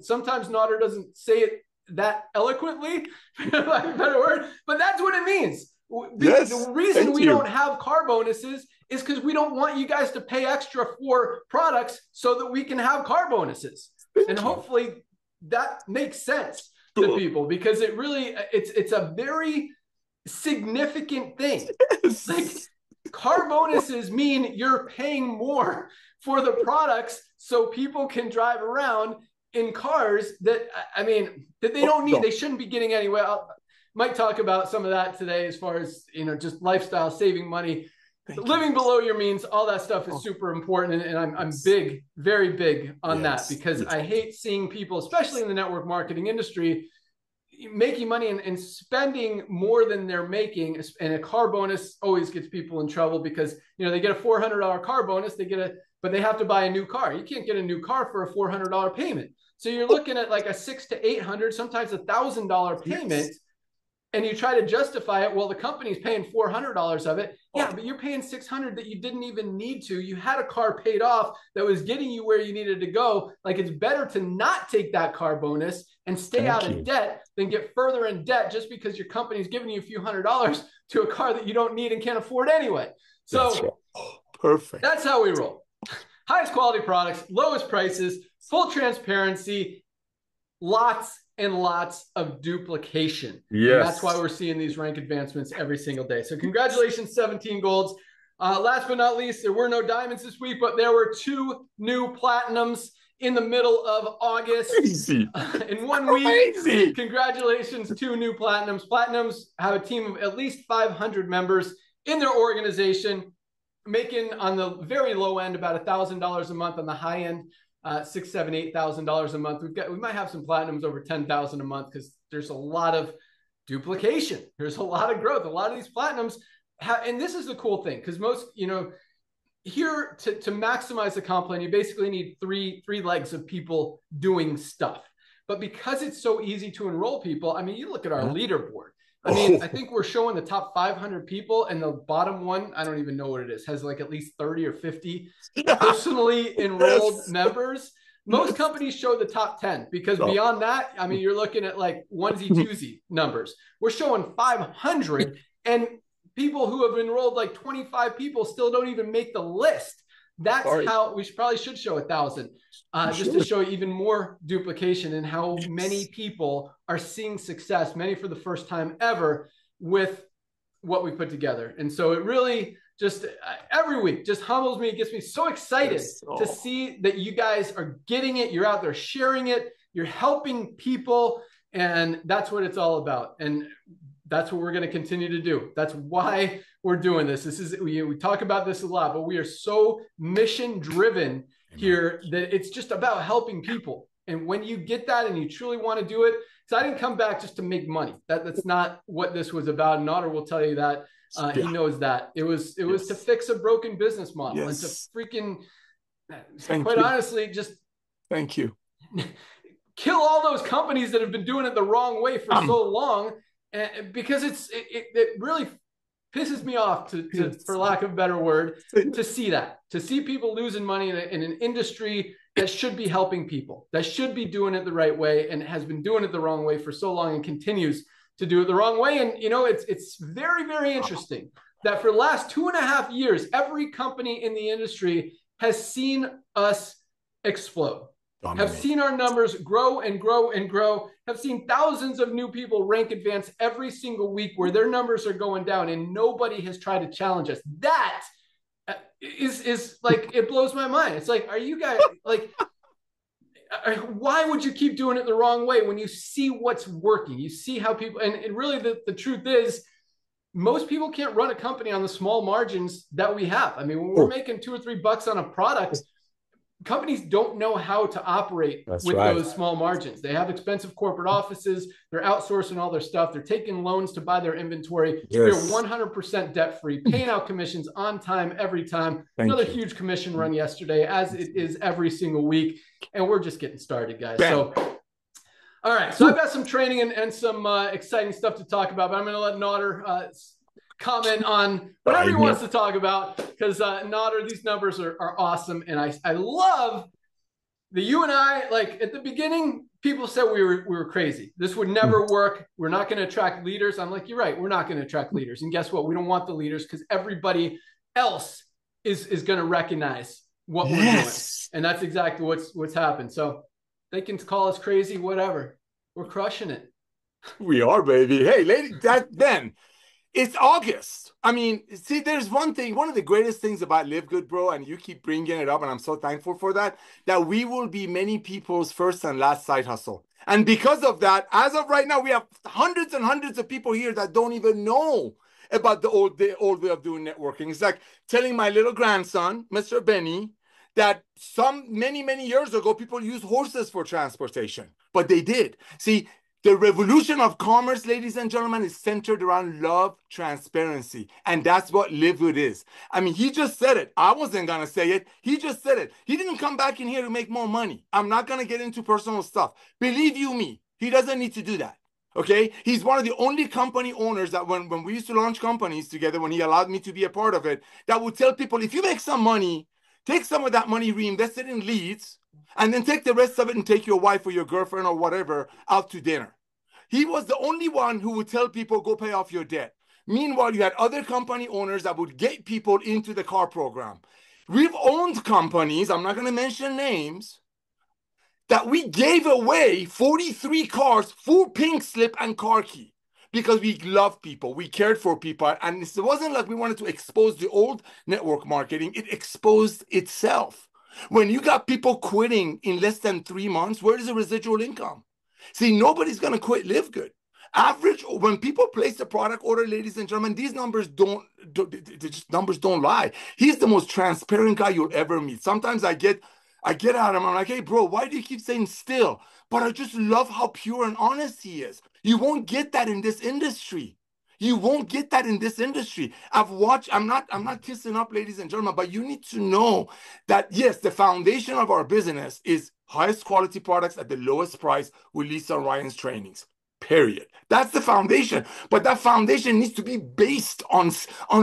Sometimes Nader doesn't say it that eloquently, like a better word, but that's what it means. The reason we don't have car bonuses is because we don't want you guys to pay extra for products so that we can have car bonuses. And hopefully that makes sense to people, because it really, it's a very significant thing. Like, car bonuses mean you're paying more for the products so people can drive around in cars that, that they don't need. They shouldn't be getting anyway. Might talk about some of that today as far as, just lifestyle, saving money, living below your means. All that stuff is super important. And I'm big, very big on that, because I hate seeing people, especially in the network marketing industry, making money and spending more than they're making. And a car bonus always gets people in trouble because, they get a $400 car bonus, but they have to buy a new car. You can't get a new car for a $400 payment. So you're looking at like a $600 to $800, sometimes $1,000 payment. And you try to justify it. Well, the company's paying $400 of it. Yeah, but you're paying $600 that you didn't even need to. You had a car paid off that was getting you where you needed to go. Like, it's better to not take that car bonus and stay out of debt than get further in debt just because your company's giving you a few $100s to a car that you don't need and can't afford anyway. So perfect. That's how we roll. Highest quality products, lowest prices, full transparency, lots and lots of duplication. Yes. And that's why we're seeing these rank advancements every single day. So congratulations, 17 golds. Last but not least, there were no diamonds this week, but there were 2 new platinums in the middle of August. In 1 week. Congratulations, 2 new platinums. Platinums have a team of at least 500 members in their organization, making on the very low end about $1,000 a month, on the high end $6,000, $7,000, $8,000 a month. We might have some platinums over $10,000 a month because there's a lot of duplication. There's a lot of growth. A lot of these platinums and this is the cool thing, because most, here to maximize the comp plan, you basically need three legs of people doing stuff. But because it's so easy to enroll people, you look at our leaderboard. I think we're showing the top 500 people, and the bottom one, I don't even know what it is, has like at least 30 or 50 personally enrolled members. Most companies show the top 10 because beyond that, you're looking at like onesie twosie numbers. We're showing 500, and people who have enrolled like 25 people still don't even make the list. That's how we probably should show 1,000, just to show even more duplication and how many people are seeing success, many for the first time ever, with what we put together. And so it really just every week just humbles me. It gets me so excited to see that you guys are getting it. You're out there sharing it. You're helping people. And that's what it's all about. And that's what we're going to continue to do. That's why we're doing this. We talk about this a lot, but we are so mission driven here that it's just about helping people. And when you get that and you truly want to do it, because I didn't come back just to make money. That's not what this was about. Nader will tell you that. He knows that. It was to fix a broken business model and to freaking, quite honestly, just thank you. Kill all those companies that have been doing it the wrong way for so long, because it really pisses me off for lack of a better word, to see people losing money in an industry that should be helping people, that should be doing it the right way, and has been doing it the wrong way for so long and continues to do it the wrong way. And, you know, it's very, very interesting that for the last 2.5 years, every company in the industry has seen us explode, have seen our numbers grow and grow and grow, have seen thousands of new people rank advance every single week where their numbers are going down, and nobody has tried to challenge us. That is like, it blows my mind. It's like, are you guys like, why would you keep doing it the wrong way when you see what's working? You see how people, and really the truth is, most people can't run a company on the small margins that we have. I mean, when we're making $2 or $3 on a product, companies don't know how to operate those small margins. They have expensive corporate offices. They're outsourcing all their stuff. They're taking loans to buy their inventory. They're 100% debt-free, paying out commissions on time, every time. Another huge commission run yesterday, as it is every single week. And we're just getting started, guys. So, all right. So I've got some training and some exciting stuff to talk about, but I'm going to let Nader comment on whatever he wants to talk about, because Nader, these numbers are awesome. And I love that you and I, like at the beginning, people said we were crazy. This would never work. We're not going to attract leaders. I'm like, you're right. We're not going to attract leaders. And guess what? We don't want the leaders because everybody else is going to recognize what we're doing. And that's exactly what's happened. So they can call us crazy, whatever. We're crushing it. We are, baby. Hey, lady, Ben. It's August. I mean, see, there's one thing, one of the greatest things about LiveGood, bro, and you keep bringing it up, and I'm so thankful for that we will be many people's first and last side hustle. And because of that, as of right now, we have hundreds and hundreds of people here that don't even know about the old way of doing networking. It's like telling my little grandson, Mr. Benny, that many years ago, people used horses for transportation, but they did. See, the revolution of commerce, ladies and gentlemen, is centered around love, transparency. And that's what LiveGood is. I mean, he just said it. I wasn't going to say it. He just said it. He didn't come back in here to make more money. I'm not going to get into personal stuff. Believe you me, he doesn't need to do that. Okay? He's one of the only company owners that when we used to launch companies together, when he allowed me to be a part of it, that would tell people, if you make some money, take some of that money, reinvest it in leads, and then take the rest of it and take your wife or your girlfriend or whatever out to dinner. He was the only one who would tell people, go pay off your debt. Meanwhile, you had other company owners that would get people into the car program. We've owned companies, I'm not going to mention names, that we gave away 43 cars, full pink slip and car key, because we love people, we cared for people. And it wasn't like we wanted to expose the old network marketing, it exposed itself. When you got people quitting in less than 3 months, where is the residual income? See, nobody's going to quit LiveGood. Average, when people place a product order, ladies and gentlemen, these numbers numbers don't lie. He's the most transparent guy you'll ever meet. Sometimes I get at him, I'm like, hey, bro, why do you keep saying still? But I just love how pure and honest he is. You won't get that in this industry. You won't get that in this industry. I've watched, I'm not kissing up, ladies and gentlemen, but you need to know that, yes, the foundation of our business is highest quality products at the lowest price with Lisa Ryan's trainings, period. That's the foundation. But that foundation needs to be based on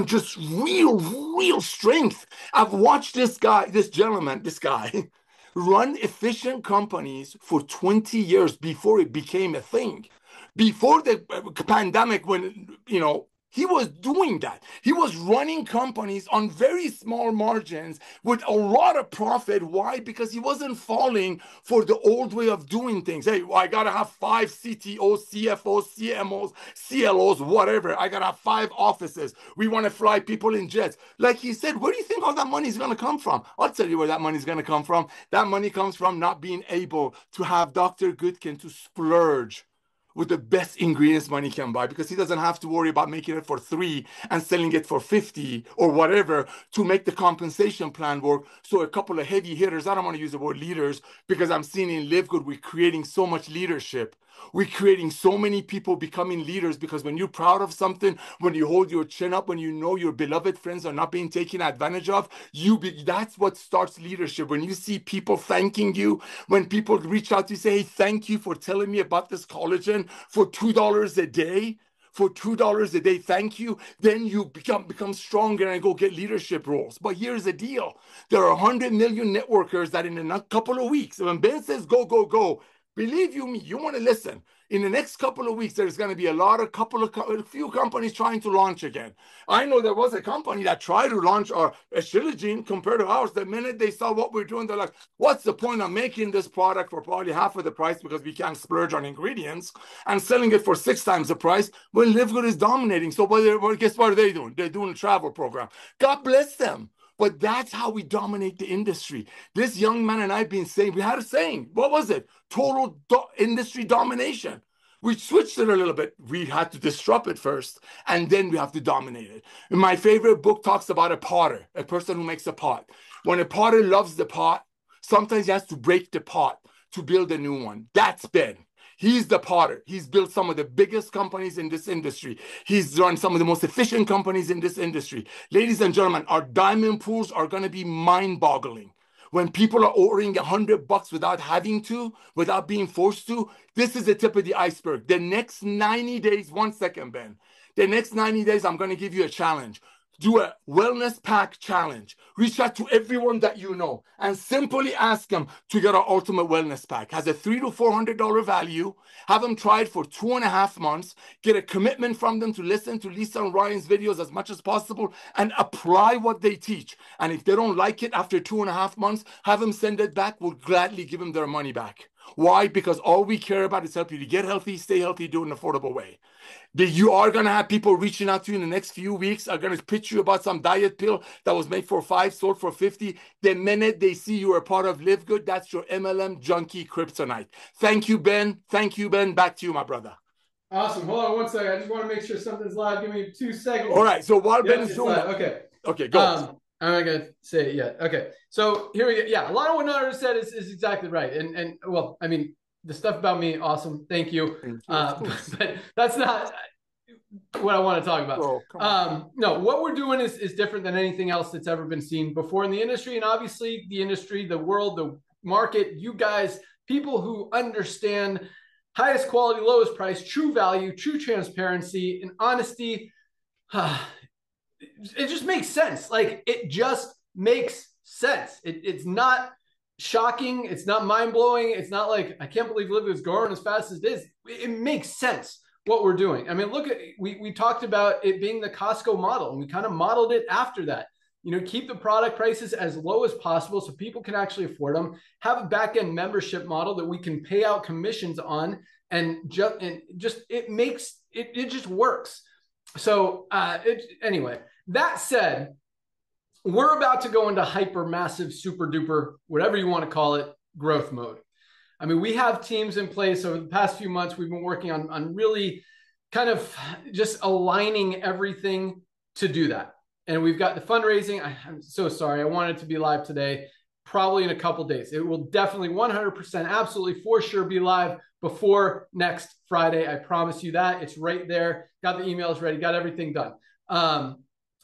just real strength. I've watched this guy run efficient companies for 20 years before it became a thing. Before the pandemic, when, He was doing that. He was running companies on very small margins with a lot of profit. Why? Because he wasn't falling for the old way of doing things. Hey, I got to have 5 CTOs, CFOs, CMOs, CLOs, whatever. I got to have 5 offices. We want to fly people in jets. Like he said, where do you think all that money is going to come from? I'll tell you where that money is going to come from. That money comes from not being able to have Dr. Goodkin to splurge with the best ingredients money can buy, because he doesn't have to worry about making it for 3 and selling it for 50 or whatever to make the compensation plan work. So a couple of heavy hitters, I don't want to use the word leaders, because I'm seeing in LiveGood, we're creating so much leadership. We're creating so many people becoming leaders, because when you're proud of something, when you hold your chin up, when you know your beloved friends are not being taken advantage of, that's what starts leadership. When you see people thanking you, when people reach out to you, say, hey, thank you for telling me about this collagen for $2 a day. For $2 a day, thank you. Then you become stronger and go get leadership roles. But here's the deal. There are 100 million networkers that in a couple of weeks, when Ben says go, go, go, believe you me, you want to listen. In the next couple of weeks, there's going to be a few companies trying to launch again. I know there was a company that tried to launch a Shilajit compared to ours. The minute they saw what we're doing, they're like, what's the point of making this product for probably half of the price, because we can't splurge on ingredients, and selling it for 6 times the price when LiveGood is dominating? So guess what are they doing? They're doing a travel program. God bless them. But that's how we dominate the industry. This young man and I have been saying, we had a saying, what was it? Total industry domination. We switched it a little bit. We had to disrupt it first, and then we have to dominate it. And my favorite book talks about a potter, a person who makes a pot. When a potter loves the pot, sometimes he has to break the pot to build a new one. That's Ben. He's the potter. He's built some of the biggest companies in this industry. He's run some of the most efficient companies in this industry. Ladies and gentlemen, our diamond pools are going to be mind-boggling. When people are ordering $100 without having to, without being forced to, this is the tip of the iceberg. The next 90 days, 1 second, Ben. The next 90 days, I'm going to give you a challenge. Do a wellness pack challenge. Reach out to everyone that you know and simply ask them to get our ultimate wellness pack. Has a $300 to $400 value. Have them try it for 2.5 months. Get a commitment from them to listen to Lisa and Ryan's videos as much as possible and apply what they teach. And if they don't like it after 2.5 months, have them send it back. We'll gladly give them their money back. Why? Because all we care about is help you to get healthy, stay healthy, do it in an affordable way. You are going to have people reaching out to you in the next few weeks, are going to pitch you about some diet pill that was made for 5, sold for 50. The minute they see you are a part of LiveGood, that's your MLM junkie kryptonite. Thank you, Ben. Thank you, Ben. Back to you, my brother. Awesome. Hold on 1 second. I just want to make sure something's live. Give me 2 seconds. All right. So while Ben is doing that. Okay. Okay, go. I'm not going to say it yet. Okay. So here we go. Yeah, a lot of what Nader said is exactly right. And well, I mean, the stuff about me, awesome. Thank you. But that's not what I want to talk about. Oh, no, what we're doing is different than anything else that's ever been seen before in the industry. And obviously the industry, the world, the market, you guys, people who understand highest quality, lowest price, true value, true transparency, and honesty. It just makes sense. Like, it just makes sense. It's not shocking. It's not mind-blowing. It's not like, I can't believe LiveGood is growing as fast as it is. It makes sense what we're doing. I mean, look at, we talked about it being the Costco model, and we kind of modeled it after that. You know, keep the product prices as low as possible so people can actually afford them. Have a back-end membership model that we can pay out commissions on, and it just works. So anyway, that said, we're about to go into hyper massive, super duper, whatever you want to call it, growth mode. I mean, we have teams in place over the past few months. We've been working on really kind of just aligning everything to do that. And we've got the fundraising. I'm so sorry. I wanted to be live today, probably in a couple days. It will definitely 100%, absolutely for sure be live before next Friday. I promise you that. It's right there. Got the emails ready, got everything done.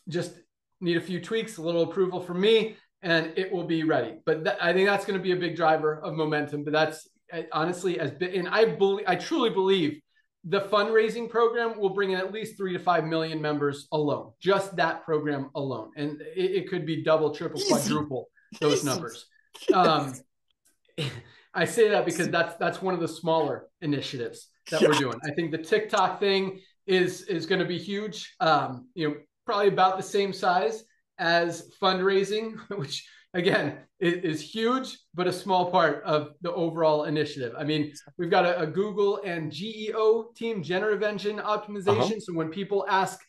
Just need a few tweaks, a little approval from me, and it will be ready. But I think that's going to be a big driver of momentum. But that's honestly as big, and I truly believe the fundraising program will bring in at least 3 to 5 million members alone, just that program alone. And it could be double, triple, quadruple those numbers. I say that because that's one of the smaller initiatives that we're doing. I think the TikTok thing is going to be huge. Probably about the same size as fundraising, which again is huge, but a small part of the overall initiative. I mean, we've got a Google and GEO team, generative engine optimization. So when people ask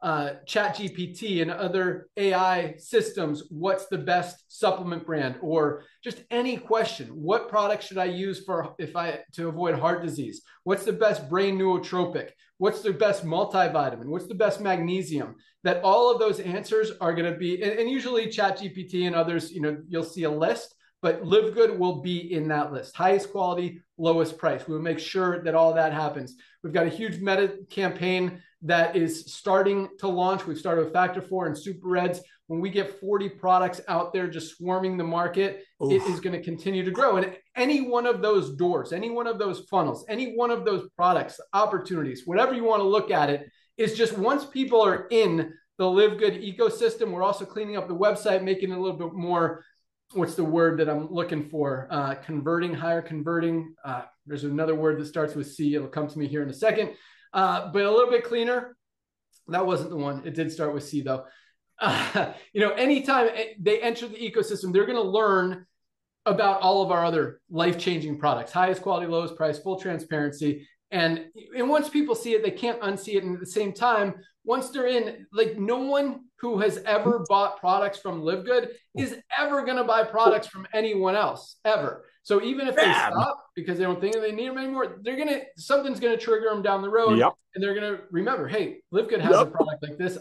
ChatGPT and other AI systems, what's the best supplement brand, or just any question, what product should I use to avoid heart disease? What's the best brain nootropic? What's the best multivitamin? What's the best magnesium? That all of those answers are going to be, and usually ChatGPT and others, you'll see a list, but LiveGood will be in that list. Highest quality, lowest price. We'll make sure that all that happens. We've got a huge meta campaign that is starting to launch. We've started with Factor 4 and Super Reds. When we get 40 products out there just swarming the market, it is going to continue to grow. And any one of those doors, any one of those funnels, any one of those products, opportunities, whatever you want to look at it, is just once people are in the LiveGood ecosystem, we're also cleaning up the website, making it a little bit more, what's the word that I'm looking for? Higher converting. There's another word that starts with C. It'll come to me here in a second. But a little bit cleaner. That wasn't the one. It did start with C though. Anytime they enter the ecosystem, they're going to learn about all of our other life-changing products, highest quality, lowest price, full transparency. And once people see it, they can't unsee it. And at the same time, once they're in, like, no one who has ever bought products from LiveGood is ever going to buy products from anyone else, ever. So even if they stop because they don't think they need them anymore, something's going to trigger them down the road. And they're going to remember, hey, LiveGood has a product like this.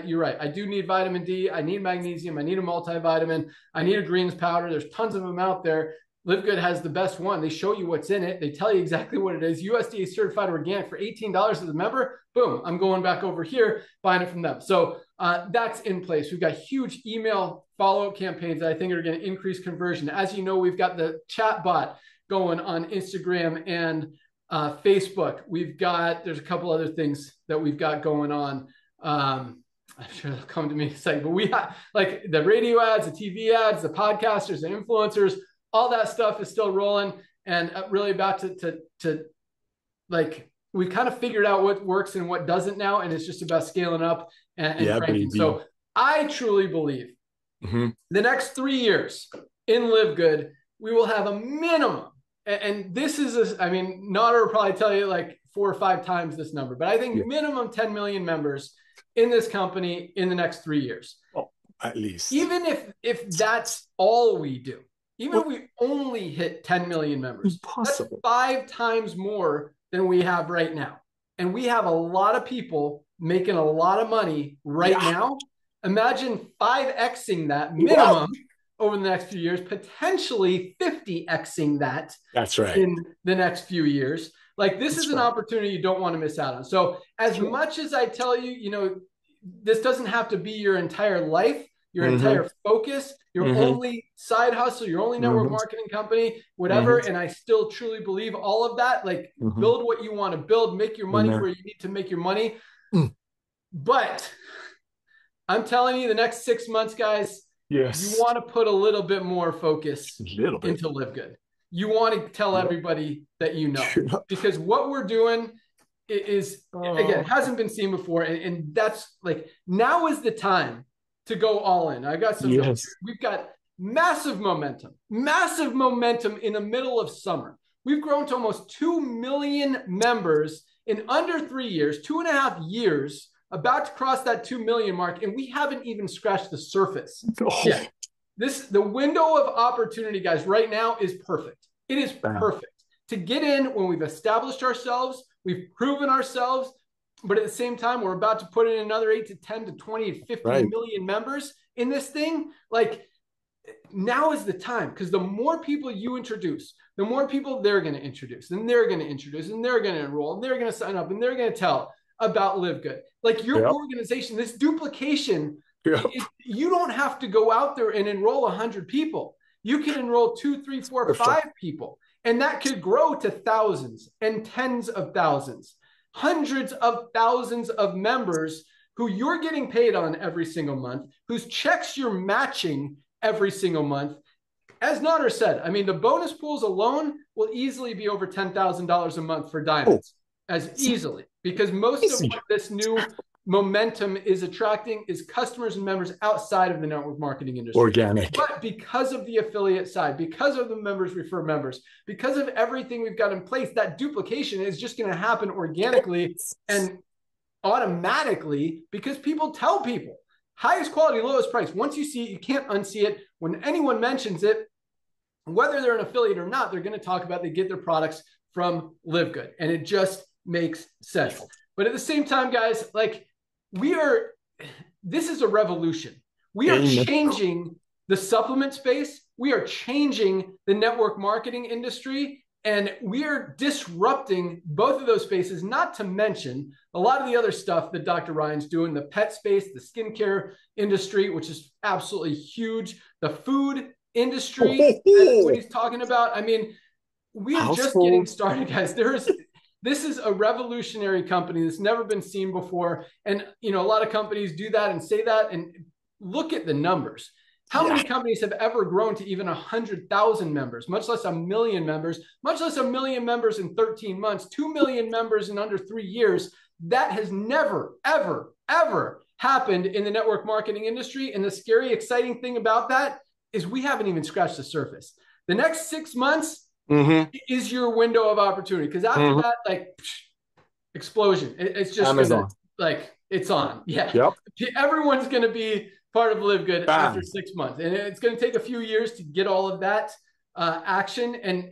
You're right. I do need vitamin D. I need magnesium. I need a multivitamin. I need a greens powder. There's tons of them out there. LiveGood has the best one. They show you what's in it. They tell you exactly what it is. USDA certified organic for $18 as a member. Boom, I'm going back over here, buying it from them. So that's in place. We've got huge email follow-up campaigns that I think are going to increase conversion. As you know, we've got the chat bot going on Instagram and Facebook. There's a couple other things that we've got going on. I'm sure they'll come to me in a second, but we have like the radio ads, the TV ads, the podcasters, the influencers. All that stuff is still rolling, and really about to like, we've kind of figured out what works and what doesn't now, and it's just about scaling up and cranking. So I truly believe the next 3 years in LiveGood, we will have a minimum, and this is, Nader will probably tell you like 4 or 5 times this number, but I think minimum 10 million members in this company in the next 3 years. Oh, at least. Even if that's all we do. Even if we only hit 10 million members, that's 5 times more than we have right now. And we have a lot of people making a lot of money right now. Imagine 5Xing that minimum over the next few years, potentially 50Xing that. That's right. In the next few years. Like, this is an opportunity you don't want to miss out on. So as much as I tell you, this doesn't have to be your entire life, your entire focus, your only side hustle, your only network marketing company, whatever. And I still truly believe all of that. Like, build what you want to build, make your money where you need to make your money. But I'm telling you, the next 6 months, guys, you want to put a little bit more focus into LiveGood. You want to tell everybody that because what we're doing is, again, hasn't been seen before. And that's like, now is the time to go all in. I got some. We've got massive momentum in the middle of summer. We've grown to almost 2 million members in under 3 years, 2.5 years, about to cross that 2 million mark. And we haven't even scratched the surface yet. The window of opportunity, guys, right now is perfect. It is perfect to get in when we've established ourselves, we've proven ourselves. But at the same time, we're about to put in another 8 to 10 to 20 to 50 million members in this thing. Like, now is the time, because the more people you introduce, the more people they're going to introduce, and they're going to introduce, and they're going to enroll, and they're going to sign up, and they're going to tell about LiveGood. Like, your organization, this duplication, you don't have to go out there and enroll 100 people. You can enroll 2, 3, 4, 5 people, and that could grow to thousands and tens of thousands. Hundreds of thousands of members who you're getting paid on every single month, whose checks you're matching every single month. As Nader said, the bonus pools alone will easily be over $10,000 a month for diamonds. as easily, because most of what this new momentum is attracting is customers and members outside of the network marketing industry. Organic. But because of the affiliate side, because of the members refer members, because of everything we've got in place, that duplication is just going to happen organically and automatically, because people tell people highest quality, lowest price. Once you see it, you can't unsee it. When anyone mentions it, whether they're an affiliate or not, they're going to talk about they get their products from LiveGood, and it just makes sense. But at the same time, guys, like this is a revolution. We are changing the supplement space. We are changing the network marketing industry, and we are disrupting both of those spaces, not to mention a lot of the other stuff that Dr. Ryan's doing, the pet space, the skincare industry, which is absolutely huge, the food industry, what he's talking about. I mean, we are just getting started, guys. This is a revolutionary company that's never been seen before. And, a lot of companies do that and say that, and look at the numbers. How many companies have ever grown to even 100,000 members, much less 1 million members, much less 1 million members in 13 months, 2 million members in under 3 years? That has never, ever, ever happened in the network marketing industry. And the scary, exciting thing about that is we haven't even scratched the surface. The next 6 months is your window of opportunity. Because after that, like, explosion. It's just Amazon. It's on. Yeah. Yep. Everyone's going to be part of LiveGood after 6 months. And it's going to take a few years to get all of that action. And,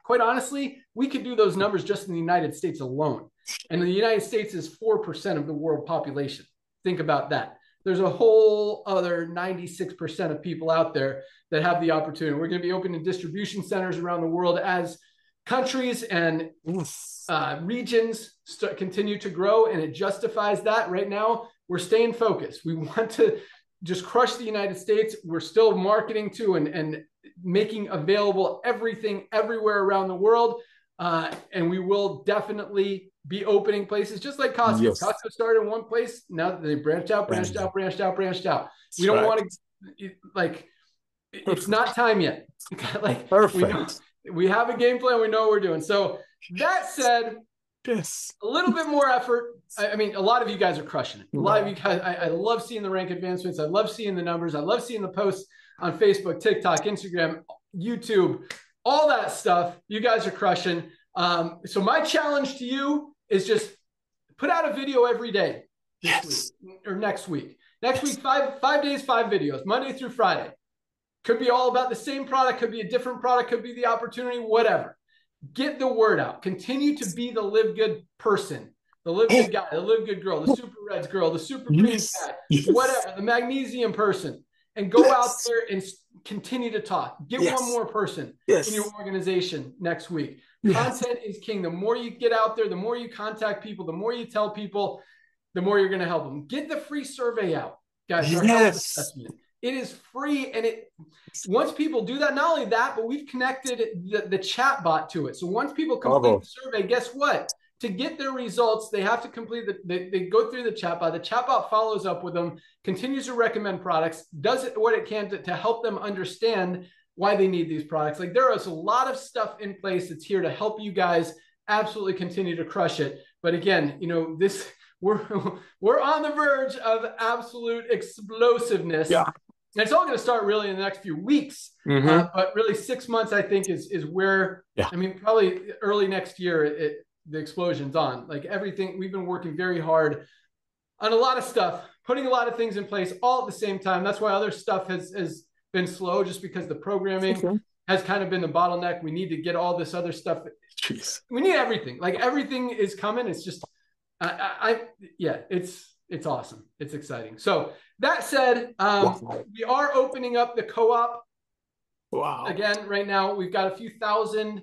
quite honestly, we could do those numbers just in the United States alone. And the United States is 4% of the world population. Think about that. There's a whole other 96% of people out there that have the opportunity. We're going to be opening distribution centers around the world as countries and regions continue to grow, and it justifies that. Right now, we're staying focused. We want to just crush the United States. We're still marketing to and making available everything everywhere around the world. And we will definitely be opening places just like Costco. Yes. Costco started in one place. Now they branched out. We don't want to, it's not time yet. Perfect. We have a game plan. We know what we're doing. So that said, yes, a little bit more effort. I mean, a lot of you guys are crushing it. A lot of you guys, I love seeing the rank advancements. I love seeing the numbers. I love seeing the posts on Facebook, TikTok, Instagram, YouTube, all that stuff. You guys are crushing. So my challenge to you is just put out a video every day. Yes. Or next week. Next week, 5 days, 5 videos, Monday through Friday. Could be all about the same product, could be a different product, could be the opportunity, whatever. Get the word out. Continue to be the LiveGood person, the LiveGood guy, the LiveGood girl, the Super Reds girl, the Super Greens guy, whatever, the Magnesium person. And go out there and continue to talk. Get one more person in your organization next week. Content is king. The more you get out there, the more you contact people, the more you tell people, the more you're going to help them. Get the free survey out, guys. It is free. And once people do that, not only that, but we've connected the chat bot to it. So once people complete the survey, guess what? To get their results, they have to complete they go through the chatbot. The chatbot follows up with them, continues to recommend products, does what it can to help them understand why they need these products. Like, there is a lot of stuff in place that's here to help you guys absolutely continue to crush it. But again, we're on the verge of absolute explosiveness. Yeah. And it's all going to start really in the next few weeks. But really 6 months, I think, is where, I mean, probably early next year, the explosion's on. Like, everything, we've been working very hard on a lot of stuff, putting a lot of things in place all at the same time. That's why other stuff has been slow, just because the programming has kind of been the bottleneck. We need to get all this other stuff. Jeez. We need everything. Like, everything is coming. It's just, it's awesome. It's exciting. So that said, we are opening up the co-op. Wow. Again, right now, we've got a few thousand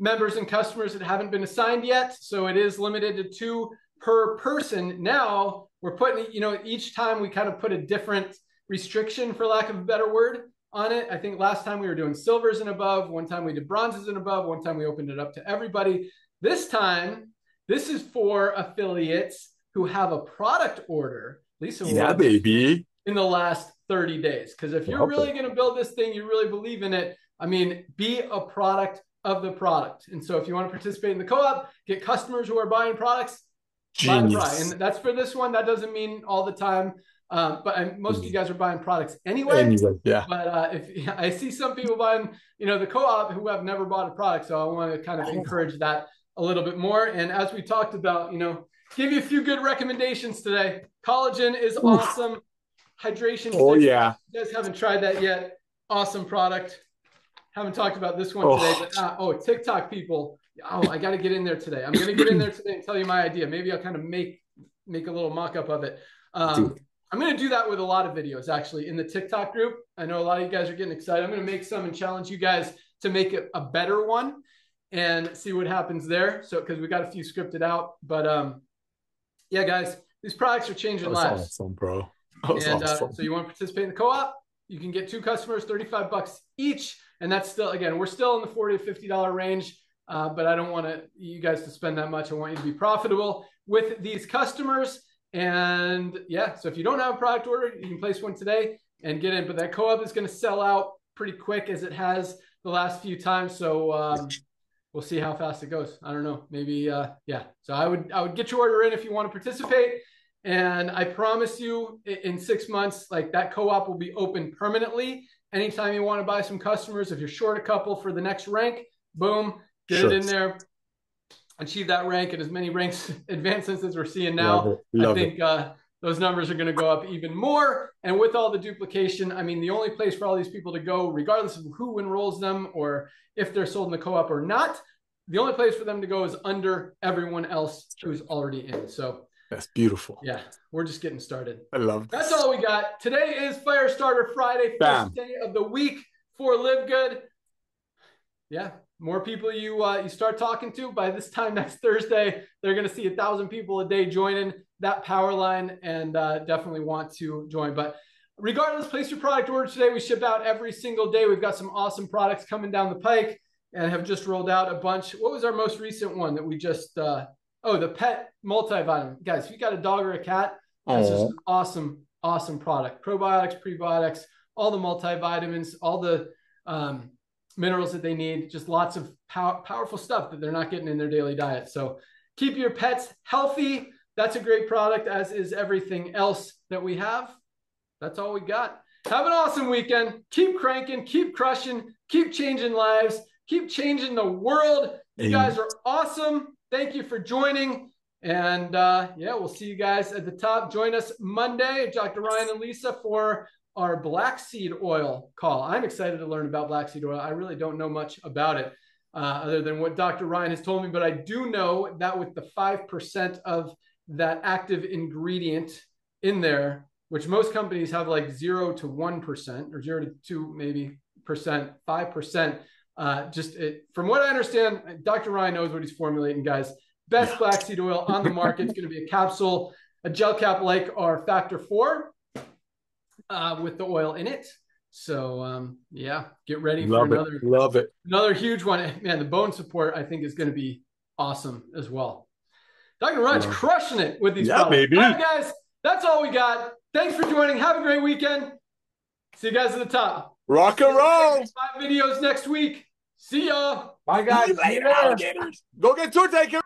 members and customers that haven't been assigned yet. So it is limited to 2 per person. Now we're putting, each time we kind of put a different restriction, for lack of a better word, on it. I think last time we were doing silvers and above. One time we did bronzes and above. One time we opened it up to everybody. This time, this is for affiliates who have a product order, Lisa, baby, in the last 30 days. Because if you're really going to build this thing, you really believe in it, I mean, be a product of the product. And so if you want to participate in the co-op, get customers who are buying products, Genius. and that's for this one. That doesn't mean all the time. But most of you guys are buying products anyway. Yeah. But if I see some people buying, the co-op who have never bought a product, so I want to kind of encourage that a little bit more. And as we talked about, give you a few good recommendations today. Collagen is awesome. Hydration. Oh yeah. You guys haven't tried that yet. Awesome product. Haven't talked about this one today, but TikTok people. I got to get in there today. I'm going to get in there today and tell you my idea. Maybe I'll kind of make a little mock-up of it. I'm going to do that with a lot of videos, actually, in the TikTok group. I know a lot of you guys are getting excited. I'm going to make some and challenge you guys to make it a better one and see what happens there. So, because we got a few scripted out. But, yeah, guys, these products are changing lives. Awesome, bro. Awesome. So you want to participate in the co-op? You can get 2 customers, $35 each. And that's still, again, we're still in the $40 to $50 range. But I don't want you guys to spend that much. I want you to be profitable with these customers. And yeah, so if you don't have a product order, you can place one today and get in. But that co-op is going to sell out pretty quick, as it has the last few times. So we'll see how fast it goes. I don't know. Maybe yeah. So I would get your order in if you want to participate. And I promise you, in 6 months, like, that co-op will be open permanently. Anytime you want to buy some customers, if you're short a couple for the next rank, boom, get it in there. Achieve that rank, and as many ranks advancements as we're seeing now. I think those numbers are going to go up even more. And with all the duplication, I mean, the only place for all these people to go, regardless of who enrolls them or if they're sold in the co-op or not, the only place for them to go is under everyone else who's already in. So that's beautiful. Yeah, we're just getting started. I love this. That's all we got. Today is Firestarter Friday, first day of the week for LiveGood. Yeah. More people you start talking to, by this time next Thursday, they're going to see 1,000 people a day joining that power line, and definitely want to join. But regardless, place your product order today. We ship out every single day. We've got some awesome products coming down the pike and have just rolled out a bunch. What was our most recent one that we just, the pet multivitamin. Guys, if you got a dog or a cat, that's just an awesome, awesome product. Probiotics, prebiotics, all the multivitamins, all the minerals that they need, just lots of powerful stuff that they're not getting in their daily diet. So keep your pets healthy. That's a great product, as is everything else that we have. That's all we got. Have an awesome weekend. Keep cranking, keep crushing, keep changing lives, keep changing the world. You guys are awesome. Thank you for joining. And yeah, we'll see you guys at the top. Join us Monday, Dr. Ryan and Lisa, for our black seed oil call. I'm excited to learn about black seed oil. I really don't know much about it other than what Dr. Ryan has told me, but I do know that with the 5% of that active ingredient in there, which most companies have like 0 to 1% or 0 to 2 maybe percent, 5%. From what I understand, Dr. Ryan knows what he's formulating, guys. Best black seed oil on the market. It's going to be a capsule, a gel cap like our Factor 4. With the oil in it. So yeah, get ready for another huge one. Man, the bone support, I think, is going to be awesome as well. Dr. Ryan's crushing it with these products. Baby. All right, guys, that's all we got. Thanks for joining. Have a great weekend. See you guys at the top. Rock and roll. 5 videos next week. See ya. Bye, guys. Later, alligators. Go get tour taker.